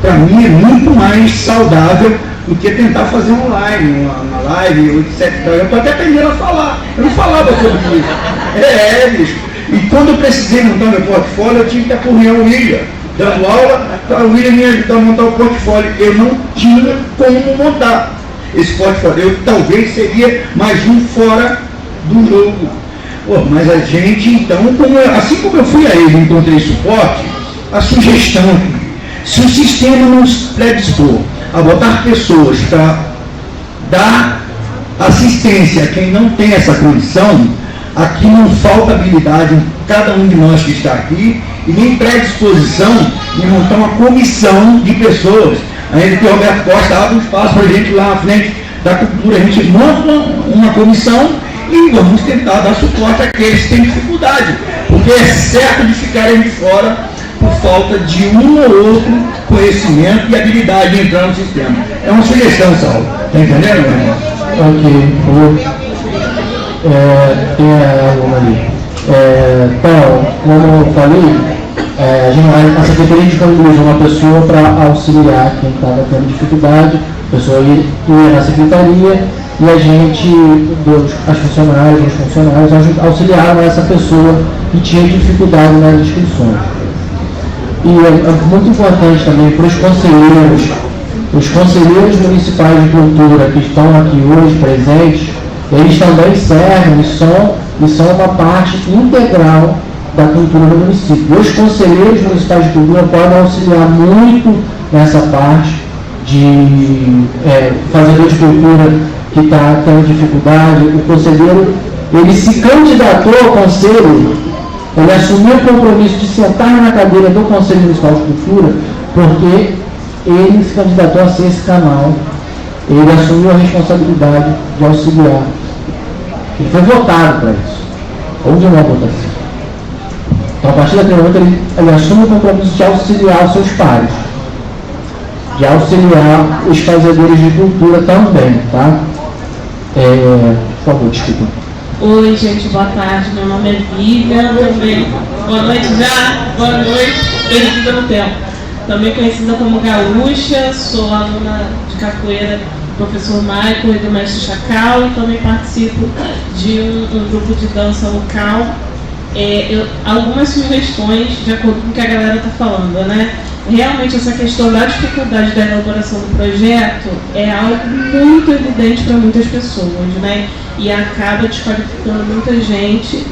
Speaker 5: para mim é muito mais saudável do que tentar fazer online, uma live, etc. Eu estou até aprendendo a falar. Eu não falava sobre isso. Bicho. E quando eu precisei montar meu portfólio, eu tive que acorrer o William, dando aula, para o William me ajudar a montar o portfólio. Eu não tinha como montar esse portfólio. Eu talvez seria mais um fora do jogo. Mas a gente, então, assim como eu fui a ele e encontrei suporte, a sugestão, se o sistema nos predispor a botar pessoas para dar assistência a quem não tem essa condição, aqui não falta habilidade em cada um de nós que está aqui e nem predisposição de montar uma comissão de pessoas. Ainda que o Roberto Costa abre um espaço para a gente lá na frente da cultura, a gente monta uma comissão e vamos tentar dar suporte àqueles que têm dificuldade. Porque porque é certo de ficarem de fora por falta de um ou outro conhecimento e habilidade entrando no sistema. É uma sugestão, Saulo. Está entendendo, meu irmão?
Speaker 1: Ok. Tem alguma ali. Então, como eu falei, a Secretaria disponibiliza uma pessoa para auxiliar quem estava tendo dificuldade, a pessoa ia na Secretaria e a gente, os funcionários, auxiliaram essa pessoa que tinha dificuldade nas inscrições. E é muito importante também para os conselheiros municipais de cultura que estão aqui hoje presentes, eles também servem e são uma parte integral da cultura do município. Os conselheiros municipais de cultura podem auxiliar muito nessa parte de fazedor de cultura que está tendo dificuldade. O conselheiro, ele se candidatou ao conselho, ele assumiu o compromisso de sentar na cadeira do Conselho Municipal de Cultura, porque ele se candidatou a ser esse canal. Ele assumiu a responsabilidade de auxiliar. Ele foi votado para isso. Houve uma votação. Então, a partir daquele momento, ele assume o compromisso de auxiliar os seus pares, de auxiliar os fazedores de cultura também, tá? Por favor, desculpa.
Speaker 2: Oi, gente, boa tarde. Meu nome é Vivian, também. Boa noite já, boa noite. Perdida no tempo. Também conhecida como Gaúcha, sou aluna de capoeira do professor Michael e do mestre Chacal, e também participo de um grupo de dança local. Algumas sugestões de acordo com o que a galera está falando, né? Realmente essa questão da dificuldade da elaboração do projeto é algo muito evidente para muitas pessoas, né? E acaba desqualificando muita gente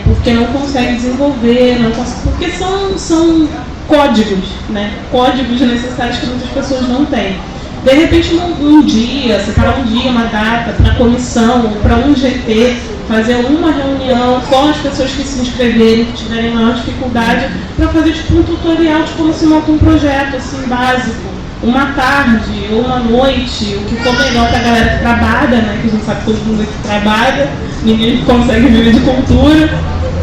Speaker 2: porque não consegue desenvolver, porque são códigos, né? Códigos necessários que muitas pessoas não têm. De repente, um dia, separar um dia, uma data para a comissão, para um GT, fazer uma reunião com as pessoas que se inscreverem, que tiverem maior dificuldade, para fazer tipo um tutorial de como se monta um projeto assim, básico. Uma tarde ou uma noite, o que for melhor para a galera que trabalha, né? Que a gente sabe que todo mundo aqui trabalha, ninguém consegue viver de cultura.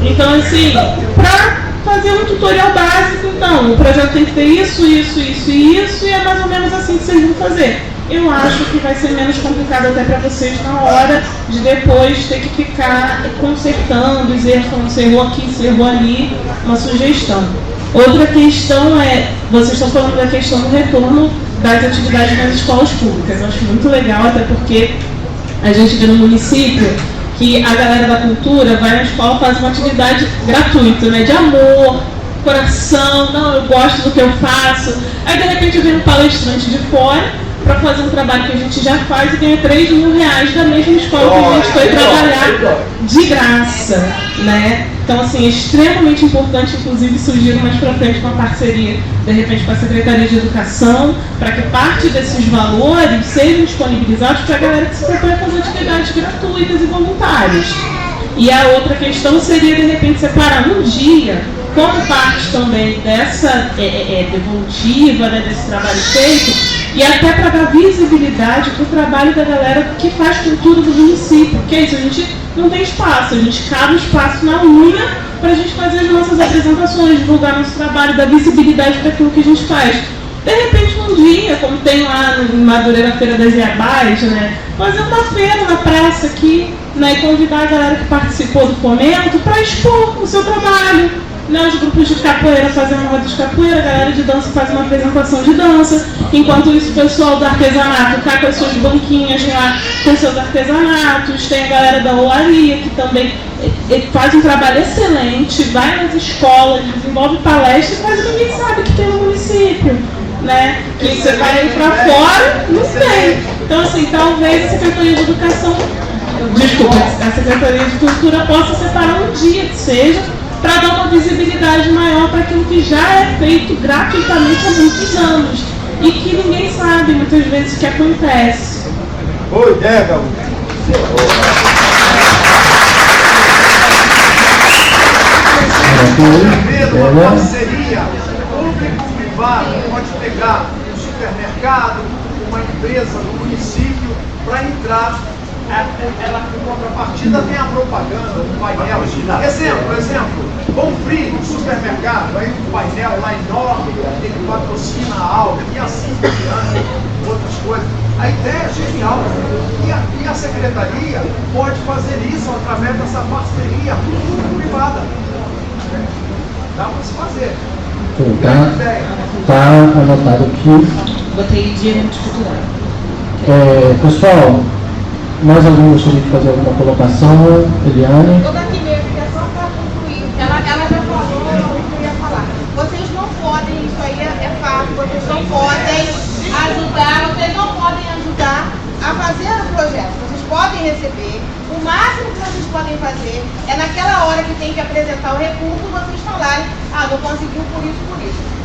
Speaker 2: Então, assim, para fazer um tutorial básico, então, o projeto tem que ter isso, isso, isso e isso, e é mais ou menos assim que vocês vão fazer. Eu acho que vai ser menos complicado até para vocês na hora de depois ter que ficar consertando os erros, falando se errou aqui, se errou ali, uma sugestão. Outra questão vocês estão falando da questão do retorno das atividades nas escolas públicas. Eu acho muito legal, até porque a gente vê no município que a galera da cultura vai na escola, faz uma atividade gratuita, né? De amor, coração, não, eu gosto do que eu faço. Aí, de repente, vem um palestrante de fora para fazer um trabalho que a gente já faz e ganha R$3.000 da mesma escola que a gente foi trabalhar de graça, né? Então, assim, é extremamente importante, inclusive, surgir mais para frente uma parceria, de repente, com a Secretaria de Educação, para que parte desses valores sejam disponibilizados para a galera que se propõe a fazer atividades gratuitas e voluntárias. E a outra questão seria, de repente, separar um dia, como parte também dessa devolutiva, né, desse trabalho feito, e até para dar visibilidade para o trabalho da galera que faz cultura do município, porque é isso, a gente não tem espaço, a gente cabe o espaço na unha para a gente fazer as nossas apresentações, divulgar nosso trabalho, dar visibilidade para aquilo que a gente faz. De repente, um dia, como tem lá em Madureira, a Feira das Iabás, né, fazer uma feira na praça aqui, né, e convidar a galera que participou do fomento para expor o seu trabalho. Né, os grupos de capoeira fazem uma roda de capoeira, a galera de dança faz uma apresentação de dança, enquanto isso o pessoal do artesanato cá com as suas banquinhas lá com seus artesanatos, tem a galera da olaria que também faz um trabalho excelente, vai nas escolas, desenvolve palestras, mas ninguém sabe que tem no município, né? Que você vai para fora, não tem. Então, assim, talvez a Secretaria de Educação, a Secretaria de Cultura possa separar um dia que seja, para dar uma visibilidade maior para aquilo que já é feito gratuitamente há muitos anos e que ninguém sabe muitas vezes o que acontece.
Speaker 4: Boa ideia, Gaúcho.
Speaker 8: Uma parceria público-privada pode pegar um supermercado, uma empresa do município para entrar ela, em contrapartida, tem a propaganda, um painel. Exemplo, Bonfim, no supermercado, aí um painel lá enorme, ele patrocina a aula, e assim por diante, outras coisas. A ideia é genial. E a secretaria pode fazer isso através dessa parceria público-privada. Dá para se fazer.
Speaker 1: Tá anotado aqui.
Speaker 2: Botei dia multicultural.
Speaker 1: Pessoal, mais alguém gostaria de fazer alguma colocação? Eliane?
Speaker 3: Toda aqui mesmo, é só para concluir. Ela já falou o que eu ia falar. Vocês não podem, isso aí é fato, vocês não podem ajudar a fazer o projeto. Vocês podem receber. O máximo que vocês podem fazer é naquela hora que tem que apresentar o recurso, vocês falarem, não conseguiu por isso.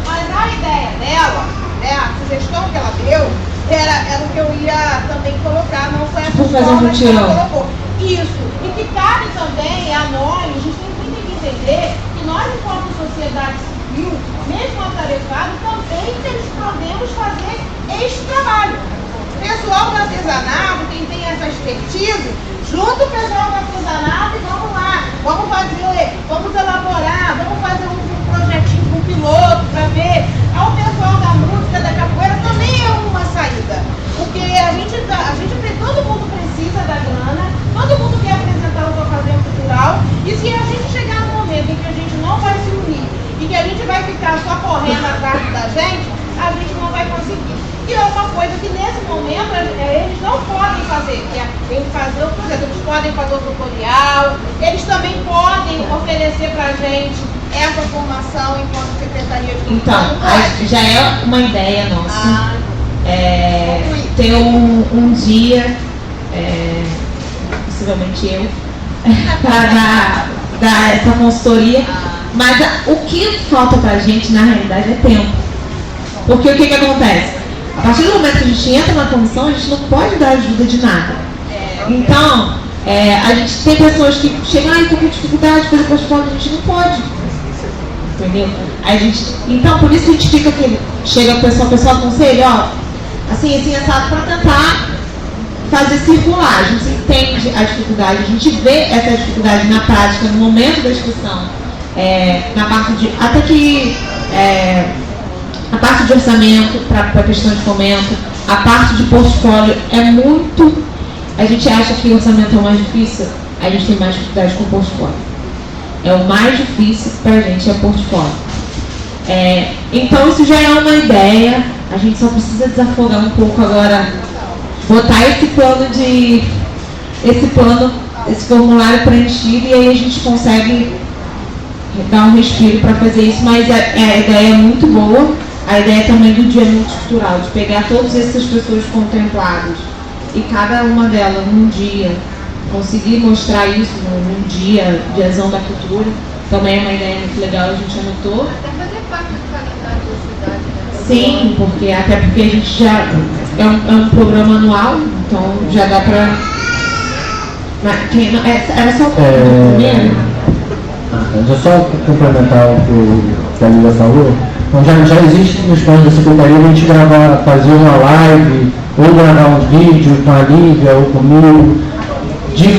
Speaker 3: Mas a ideia dela, né, a sugestão que ela deu, era o que eu ia também colocar, não foi essa forma que ela colocou. Isso. E que cabe também a nós, a gente tem que entender que nós, enquanto sociedade civil, mesmo atarefado, também podemos fazer este trabalho. O pessoal do artesanato, quem tem essa expertise, junto o pessoal do artesanato e vamos lá, vamos elaborar, vamos fazer um projetinho, um piloto para ver. Ao pessoal da música, da capoeira, também é uma saída. Porque todo mundo precisa da grana, todo mundo quer apresentar o seu fazer cultural, e se a gente chegar no momento em que a gente não vai se unir e que a gente vai ficar só correndo atrás da gente, a gente não vai conseguir. E é uma coisa que nesse momento eles não podem fazer, que é tem que fazer o projeto. Eles podem fazer o tutorial, eles também podem oferecer pra gente essa formação enquanto Secretaria de
Speaker 2: Então, já é uma ideia nossa. Ter um dia, possivelmente eu, para dar essa consultoria. Mas o que falta pra gente, na realidade, é tempo. Porque o que acontece? A partir do momento que a gente entra na comissão, a gente não pode dar ajuda de nada. Então, a gente tem pessoas que chegam e estão com dificuldade de fazer portfólio, a gente não pode. Entendeu? Então, por isso que a gente fica aqui, chega o pessoal aconselha, assim, assado, para tentar fazer circular. A gente entende a dificuldade, a gente vê essa dificuldade na prática, no momento da inscrição, na parte de, até que a parte de orçamento para a questão de fomento, a parte de portfólio é muito. A gente acha que o orçamento é o mais difícil, a gente tem mais dificuldade com o portfólio. É o mais difícil para a gente, é o portfólio. Então isso já é uma ideia, a gente só precisa desafogar um pouco agora, botar esse formulário preenchido, e aí a gente consegue dar um respiro para fazer isso, mas a ideia é muito boa. A ideia também do dia multicultural, de pegar todas essas pessoas contempladas e cada uma delas num dia, conseguir mostrar isso num dia, diazão da cultura, também é uma ideia muito legal, a gente anotou.
Speaker 3: Até fazer parte do calendário da cidade, né?
Speaker 2: Sim, até porque a gente já é um programa anual, então já dá para. Era só o primeiro?
Speaker 1: Deixa eu só complementar o que a Lívia falou. Então já existe nos planos da Secretaria a gente fazer uma live, ou gravar um vídeo com a Lívia ou comigo,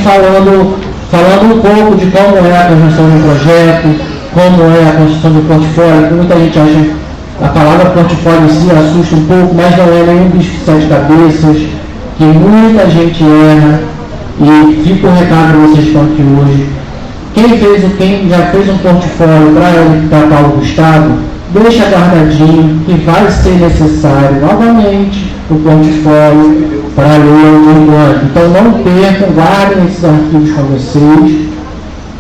Speaker 1: falando um pouco de como é a construção de um projeto, como é a construção do portfólio. Muita gente acha a palavra portfólio em si assusta um pouco, mas não é nenhum bicho de sete cabeças, que muita gente erra, e fica o recado para vocês que estão aqui hoje. Quem já fez um portfólio para Paulo Gustavo, deixa guardadinho, que vai ser necessário novamente o portfólio para ler o ano. Então não percam, guardem esses arquivos com vocês,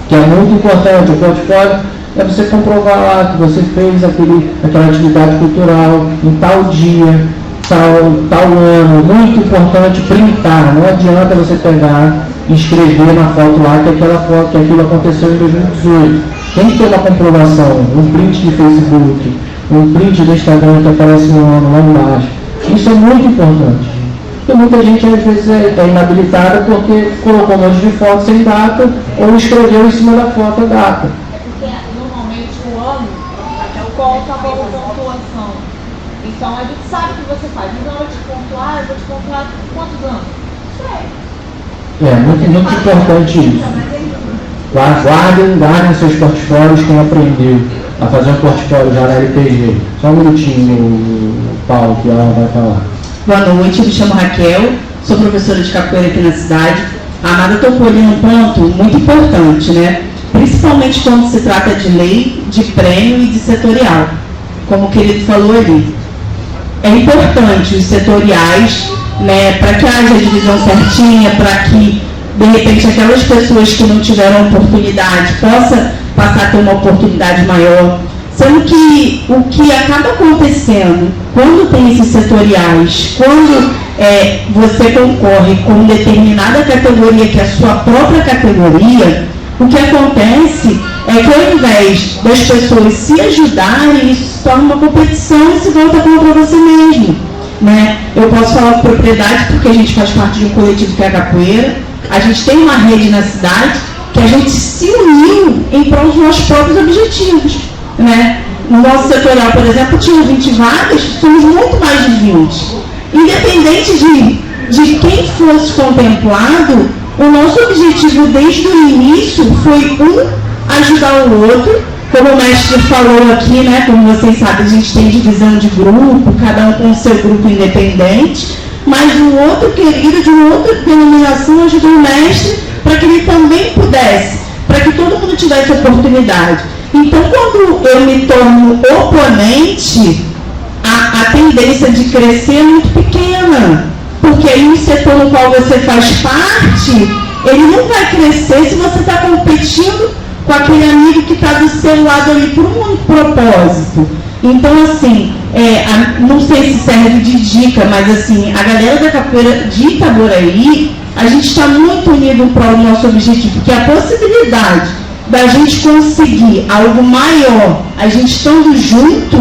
Speaker 1: que é muito importante. O portfólio é você comprovar lá que você fez aquela atividade cultural em tal dia, tal ano. Muito importante printar, não adianta você pegar e escrever na foto lá que aquilo aconteceu em 2018. Tem que ter uma comprovação, um print de Facebook, um print do Instagram que aparece no ano lá embaixo. Isso é muito importante. Porque muita gente às vezes é inabilitada porque colocou um monte de foto sem data ou escreveu em cima da foto a data.
Speaker 2: Porque normalmente o ano conta como pontuação. Então a gente sabe o que você faz. Mas na hora de pontuar, eu vou te pontuar quantos anos? Sei.
Speaker 1: É muito importante isso. Guardem seus portfólios, quem aprendeu a fazer um portfólio já na LPG. Só um minutinho, Paulo, que ela vai falar.
Speaker 10: Boa noite, eu me chamo Raquel, sou professora de capoeira aqui na cidade. A Amada tocou ali num ponto muito importante, né? Principalmente quando se trata de lei, de prêmio e de setorial, como o querido falou ali. É importante os setoriais, né, para que haja a divisão certinha, para que, de repente, aquelas pessoas que não tiveram oportunidade possam passar a ter uma oportunidade maior. Sendo que o que acaba acontecendo quando tem esses setoriais, quando você concorre com determinada categoria, que é a sua própria categoria, o que acontece é que ao invés das pessoas se ajudarem, isso se torna uma competição e se volta contra você mesmo. Né? Eu posso falar com propriedade porque a gente faz parte de um coletivo que é a capoeira, a gente tem uma rede na cidade que a gente se uniu em prol dos nossos próprios objetivos. Né? No nosso setorial, por exemplo, tinha 20 vagas, somos muito mais de 20. Independente de quem fosse contemplado, o nosso objetivo desde o início foi ajudar o outro. Como o mestre falou aqui, né, como vocês sabem, a gente tem divisão de grupo, cada um com o seu grupo independente, mas o outro querido de uma outra denominação ajudou o mestre para que ele também pudesse, para que todo mundo tivesse oportunidade. Então, quando eu me torno oponente, a tendência de crescer é muito pequena, porque aí o setor no qual você faz parte, ele não vai crescer se você está competindo com aquele amigo que está do seu lado ali por um único propósito. Então, assim, não sei se serve de dica, mas assim, a galera da capoeira de Itaboraí, a gente está muito unido para o nosso objetivo, que é a possibilidade da gente conseguir algo maior, a gente estando junto,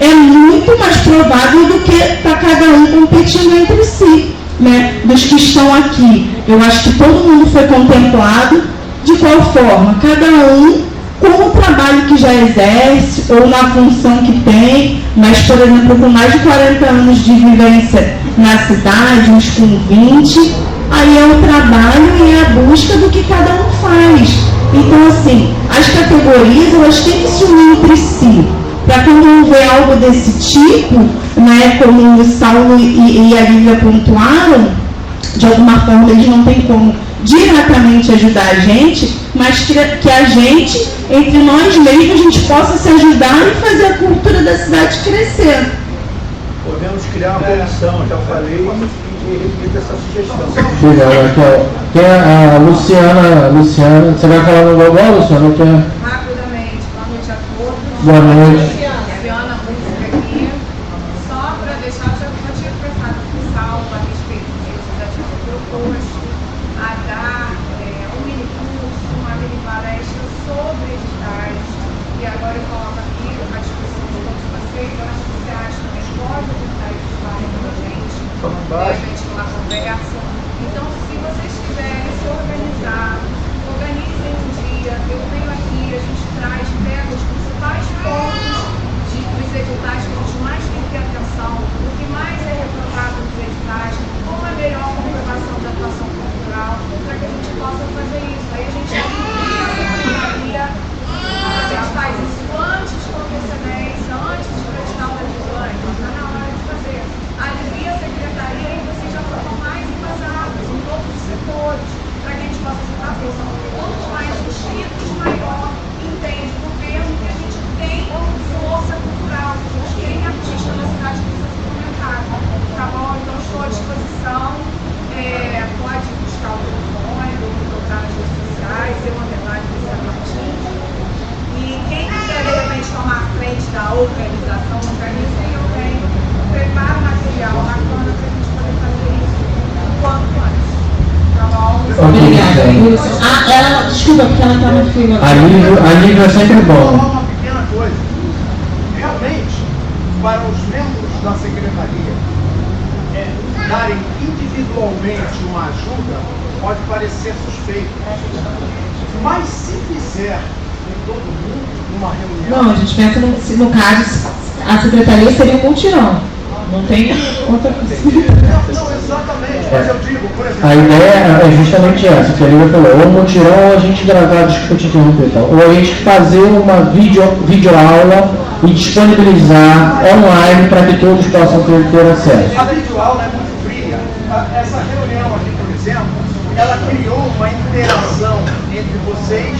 Speaker 10: é muito mais provável do que estar cada um competindo entre si, né? Dos que estão aqui. Eu acho que todo mundo foi contemplado. De qual forma? Cada um com o trabalho que já exerce ou na função que tem, mas, por exemplo, com mais de 40 anos de vivência na cidade, uns com 20, aí é o trabalho e é a busca do que cada um faz. Então, assim, as categorias, elas têm que se unir entre si, para quando houver algo desse tipo, né, como o Saulo e a Lívia pontuaram, de alguma forma eles não têm como diretamente ajudar a gente, mas que a gente, entre nós mesmos, a gente possa se ajudar e fazer a cultura da cidade crescer.
Speaker 4: Podemos criar uma comissão, já falei, e repito essa sugestão.
Speaker 1: Obrigado, Raquel. A Luciana, você vai falar no global, Luciana?
Speaker 11: Rapidamente, boa noite a todos.
Speaker 1: Boa noite.
Speaker 11: Luciana Música aqui. Só para deixar, eu já tinha prestado atenção a respeito disso, já tinha proposto a dar um mini curso, uma mini palestra sobre editais, e agora eu coloco aqui a discussão de todos vocês. Eu acho que você acha que pode ajudar isso para a gente, de repente numa conversa. Então, se vocês quiserem se organizar, organizem um dia, eu venho aqui, a gente pega os principais pontos dos editais que a gente mais tem que ter atenção, o que mais é retratado nos editais, como a melhor comprovação da atuação cultural, para que a gente possa fazer isso. Aí a gente alivia a secretaria, a gente faz isso antes com antecedência, antes de prestar o exame, está na hora de fazer. Alivia a secretaria e vocês já foram mais embasados em todos os setores, para que a gente possa ajudar a atenção. Quanto mais títulos, maior entende o governo que a gente tem força cultural, a gente tem artista na cidade que precisa ser fomentado. Tá bom? Então estou à disposição. Pode buscar o telefone, procurar nas redes sociais, eu underline Luciana Martins. E quem quiser de repente tomar a frente da organização, organizem alguém, prepara o material bacana para a gente poder fazer isso o quanto antes. Tá bom?
Speaker 2: Obrigada. Desculpa, porque ela está no fio.
Speaker 1: A Lívia é sempre bom.
Speaker 8: Uma pequena coisa. Realmente, para os membros da secretaria darem individualmente uma ajuda, pode parecer suspeito. Mas se fizer com todo mundo, numa reunião...
Speaker 2: Não, a gente pensa no caso, a secretaria seria um mutirão. Não tem outra coisa.
Speaker 8: Não, exatamente. Mas eu digo, por exemplo...
Speaker 1: A ideia é justamente essa, que a Lívia falou, ou um mutirão ou a gente gravar, desculpa te interromper, então, ou a gente fazer uma videoaula e disponibilizar online para que todos possam ter acesso.
Speaker 8: A videoaula é muito fria. Essa reunião aqui, por exemplo, ela criou uma interação entre vocês.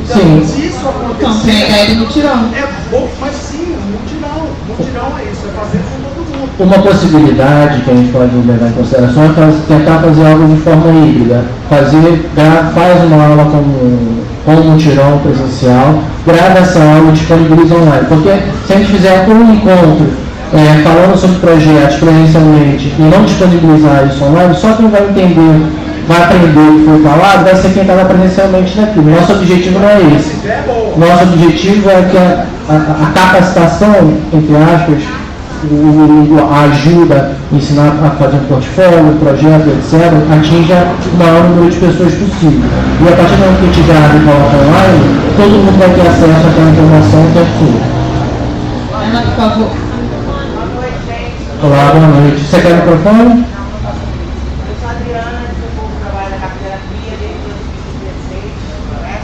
Speaker 8: Então,
Speaker 1: Sim.
Speaker 8: se isso acontecer...
Speaker 2: Então, tem a ideia do mutirão.
Speaker 8: É bom, mas sim, mutirão. Mutirão é isso, é fazer com todo mundo.
Speaker 1: Uma possibilidade que a gente pode levar em consideração é tentar fazer algo de forma híbrida. Faz uma aula com um mutirão presencial, grava essa aula e disponibiliza online. Porque se a gente fizer um encontro falando sobre projetos presencialmente e não disponibilizar isso online, só quem vai entender, vai aprender o que foi falado, vai ser quem estava presencialmente naquilo. Nosso objetivo não é esse. Nosso objetivo é que a capacitação, entre aspas, a ajuda, ensinar a fazer um portfólio, projeto, etc., atinja o maior número de pessoas possível. E a partir do momento que a gente grava e coloca online, todo mundo vai ter acesso àquela informação o tempo todo.
Speaker 2: Ana, por favor.
Speaker 3: Boa noite, gente.
Speaker 1: Olá, boa noite. Você quer o microfone?
Speaker 3: Eu sou a Adriana, eu trabalho na capiterapia desde 2016, né?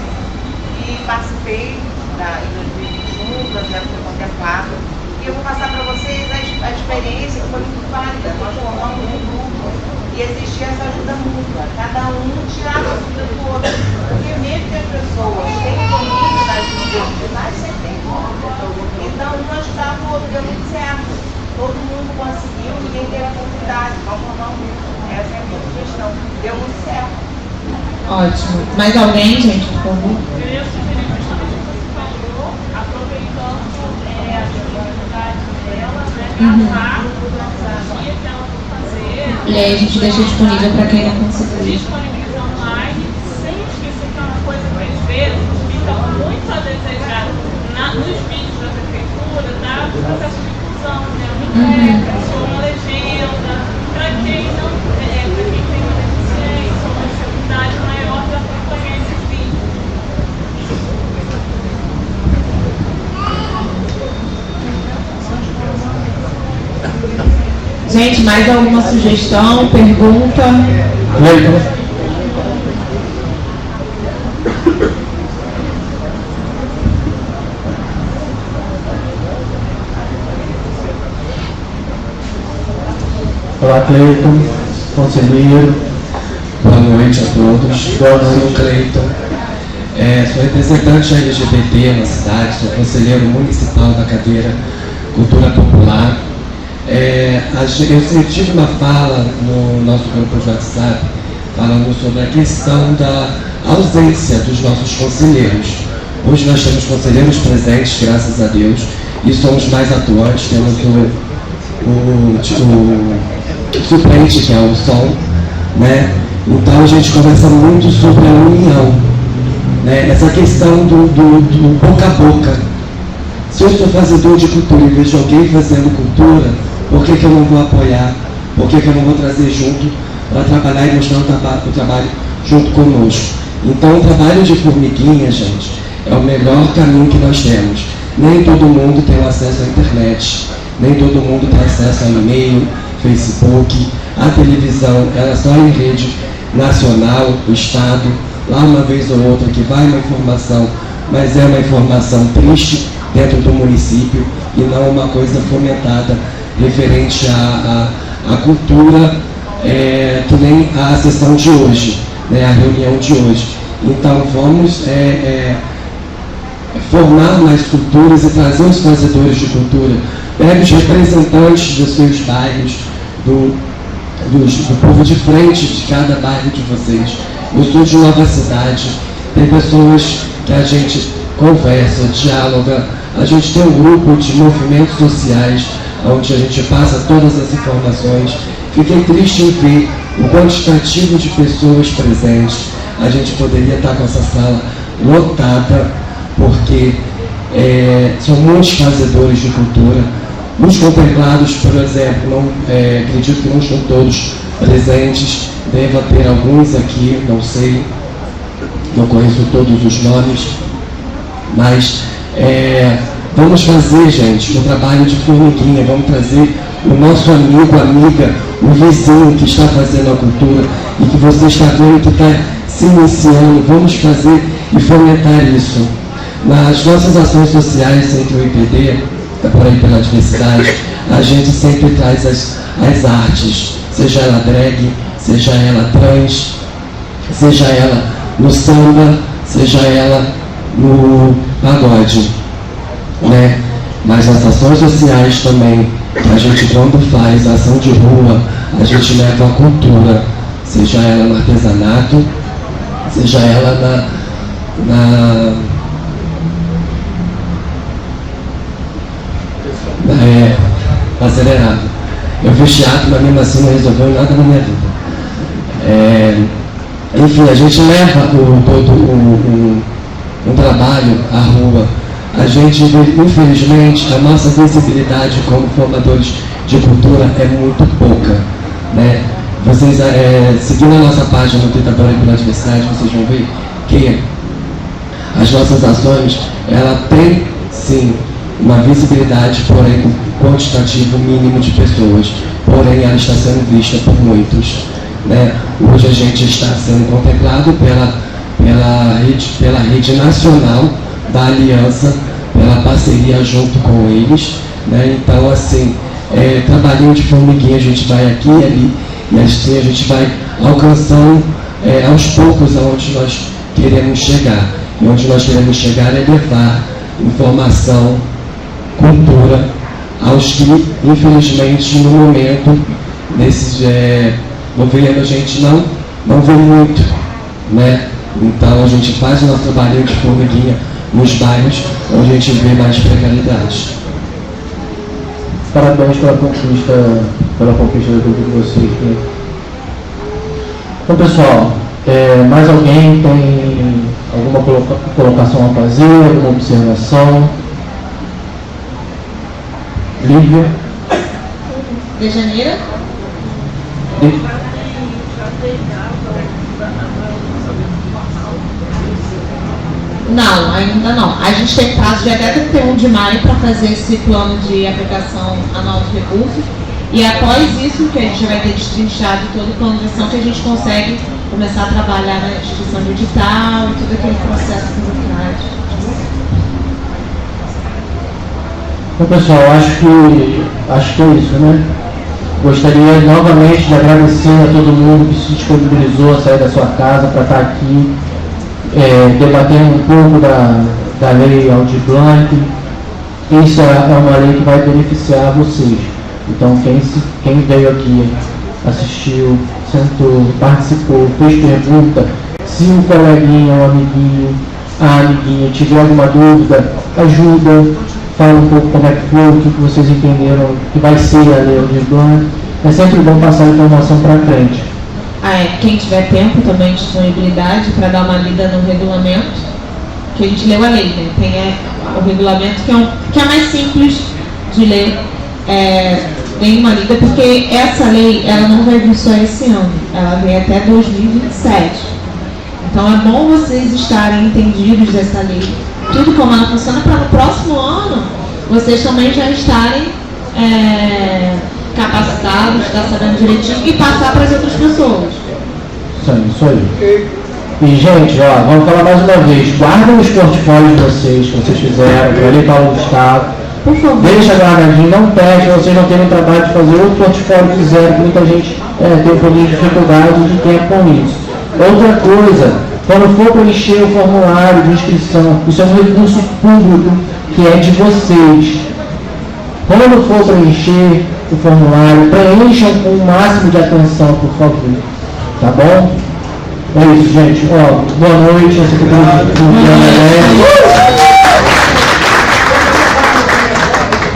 Speaker 3: E participei em 2021 do projeto Foi Contemplado. E eu vou passar para vocês a experiência que foi muito válida. Nós formamos um grupo e existia essa ajuda mútua. Cada um tirava a ajuda do outro. Porque mesmo que as pessoas tenham domínio das dificuldades, sempre tem como. Então, um ajudava o outro, deu muito certo. Todo mundo conseguiu, ninguém teve a oportunidade. Vamos formar um grupo. Essa é a minha sugestão. Deu muito certo.
Speaker 2: Ótimo. Mais alguém, gente, por favor?
Speaker 11: Eu ia sugerir justamente o que você falou, aproveitando a disponibilidade dela, né, gravar o dia que ela for fazer.
Speaker 2: E aí a gente deixa disponível para quem não conseguir.
Speaker 11: Disponibiliza online, sem esquecer que é uma coisa que às vezes fica muito a desejar nos vídeos da prefeitura, do processo de inclusão, né? Uma intérprete, uma legenda, para quem não para quem tem uma deficiência, uma dificuldade maior para acompanhar esses vídeos.
Speaker 2: Gente, mais alguma sugestão, pergunta?
Speaker 1: Leitor. Olá, Cleiton, conselheiro.
Speaker 12: Boa noite a todos.
Speaker 1: Boa
Speaker 12: Sou
Speaker 1: noite.
Speaker 12: Cleiton. Sou representante LGBT na cidade, sou conselheiro municipal da cadeira Cultura Popular. Eu tive uma fala no nosso grupo de WhatsApp falando sobre a questão da ausência dos nossos conselheiros. Hoje nós temos conselheiros presentes, graças a Deus, e somos mais atuantes, temos o suplente, que é o som, né? Então a gente conversa muito sobre a união, né? Essa questão do boca a boca. Se eu sou fazedor de cultura e vejo alguém fazendo cultura, por que eu não vou apoiar? Por que eu não vou trazer junto para trabalhar e mostrar o trabalho junto conosco? Então o trabalho de formiguinha, gente, é o melhor caminho que nós temos. Nem todo mundo tem acesso à internet, nem todo mundo tem acesso a e-mail, Facebook, a televisão, ela só em rede nacional, o Estado, lá uma vez ou outra que vai uma informação, mas é uma informação triste dentro do município e não uma coisa fomentada referente à cultura, que nem a sessão de hoje, né, a reunião de hoje. Então vamos formar mais culturas e trazer os fazedores de cultura. Pega os representantes dos seus bairros, do povo de frente de cada bairro de vocês. Eu sou de Nova Cidade, tem pessoas que a gente conversa, dialoga, a gente tem um grupo de movimentos sociais, onde a gente passa todas as informações. Fiquei triste em ver o quantitativo de pessoas presentes. A gente poderia estar com essa sala lotada, porque são muitos fazedores de cultura. Os contemplados, por exemplo, acredito que não estão todos presentes, deva ter alguns aqui, não sei, não conheço todos os nomes, mas Vamos fazer, gente, um trabalho de formiguinha, vamos trazer o nosso amigo, amiga, o vizinho que está fazendo a cultura e que você está vendo que está se iniciando. Vamos fazer e fomentar isso. Nas nossas ações sociais entre o IPD, por aí pela diversidade, a gente sempre traz as artes, seja ela drag, seja ela trans, seja ela no samba, seja ela no pagode, né? Mas nas ações sociais também, a gente quando faz ação de rua, a gente leva a cultura, seja ela no artesanato, seja ela acelerado. Eu fiz teatro, mas mesmo assim não resolveu nada na minha vida. Enfim, a gente leva um trabalho à rua. A gente, infelizmente, a nossa visibilidade como formadores de cultura é muito pouca, né? Vocês, seguindo a nossa página no Twitter pela Diversidade, vocês vão ver que as nossas ações, ela tem, sim, uma visibilidade, porém com quantitativo mínimo de pessoas, porém ela está sendo vista por muitos, né? Hoje a gente está sendo contemplado pela rede nacional da aliança, pela parceria junto com eles, né? Então, assim, trabalhinho de formiguinha, a gente vai aqui e ali, e assim a gente vai alcançando aos poucos aonde nós queremos chegar. E onde nós queremos chegar é levar informação, cultura aos que, infelizmente, no momento, nesse governo, a gente não vê muito, né? Então a gente faz o nosso trabalho de formiguinha nos bairros onde a gente vê mais precariedade.
Speaker 1: Parabéns pela conquista do grupo de vocês, né? Então, pessoal, mais alguém tem alguma colocação a fazer, alguma observação? Lívia?
Speaker 2: Dejaneira? Não, ainda não. A gente tem prazo de até 31 de maio para fazer esse plano de aplicação anual de recursos. E após isso, que a gente vai ter destrinchado todo o plano de ação, que a gente consegue começar a trabalhar na instituição de edital e todo aquele processo burocrático.
Speaker 1: Então, pessoal, acho que é isso, né? Gostaria novamente de agradecer a todo mundo que se disponibilizou a sair da sua casa para estar aqui debatendo um pouco da lei Aldir Blanc. Isso é uma lei que vai beneficiar vocês. Então, quem veio aqui, assistiu, sentou, participou, fez pergunta, se um coleguinha, um amiguinho, a amiguinha tiver alguma dúvida, ajuda, fala um pouco como é que foi, o que vocês entenderam que vai ser a lei Aldir Blanc. É sempre bom passar a informação para frente.
Speaker 2: Quem tiver tempo também, disponibilidade para dar uma lida no regulamento, que a gente leu a lei, né? Tem o regulamento que é mais simples de ler, tem uma lida, porque essa lei ela não vai vir só esse ano, ela vem até 2027. Então é bom vocês estarem entendidos dessa lei, tudo como ela funciona, para no próximo ano vocês também já estarem capacitados, estar sabendo direitinho e passar para as outras pessoas.
Speaker 1: Isso aí. E, gente, vamos falar mais uma vez. Guardem os portfólios de vocês, que vocês fizeram, para ler Paulo Gustavo.
Speaker 2: Por favor.
Speaker 1: Deixa guardadinho, não perde, vocês não terem o trabalho de fazer outro portfólio que fizeram, que muita gente tem um pouquinho de dificuldade de tempo com isso. Outra coisa, quando for preencher o formulário de inscrição, isso é um recurso público que é de vocês. Quando for preencher o formulário, preencham com o máximo de atenção, por favor. Tá bom? É isso, gente. Boa noite. Eu sei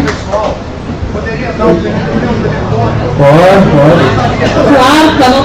Speaker 8: Pessoal, poderia dar um telefone?
Speaker 1: Pode.
Speaker 2: Claro, tá no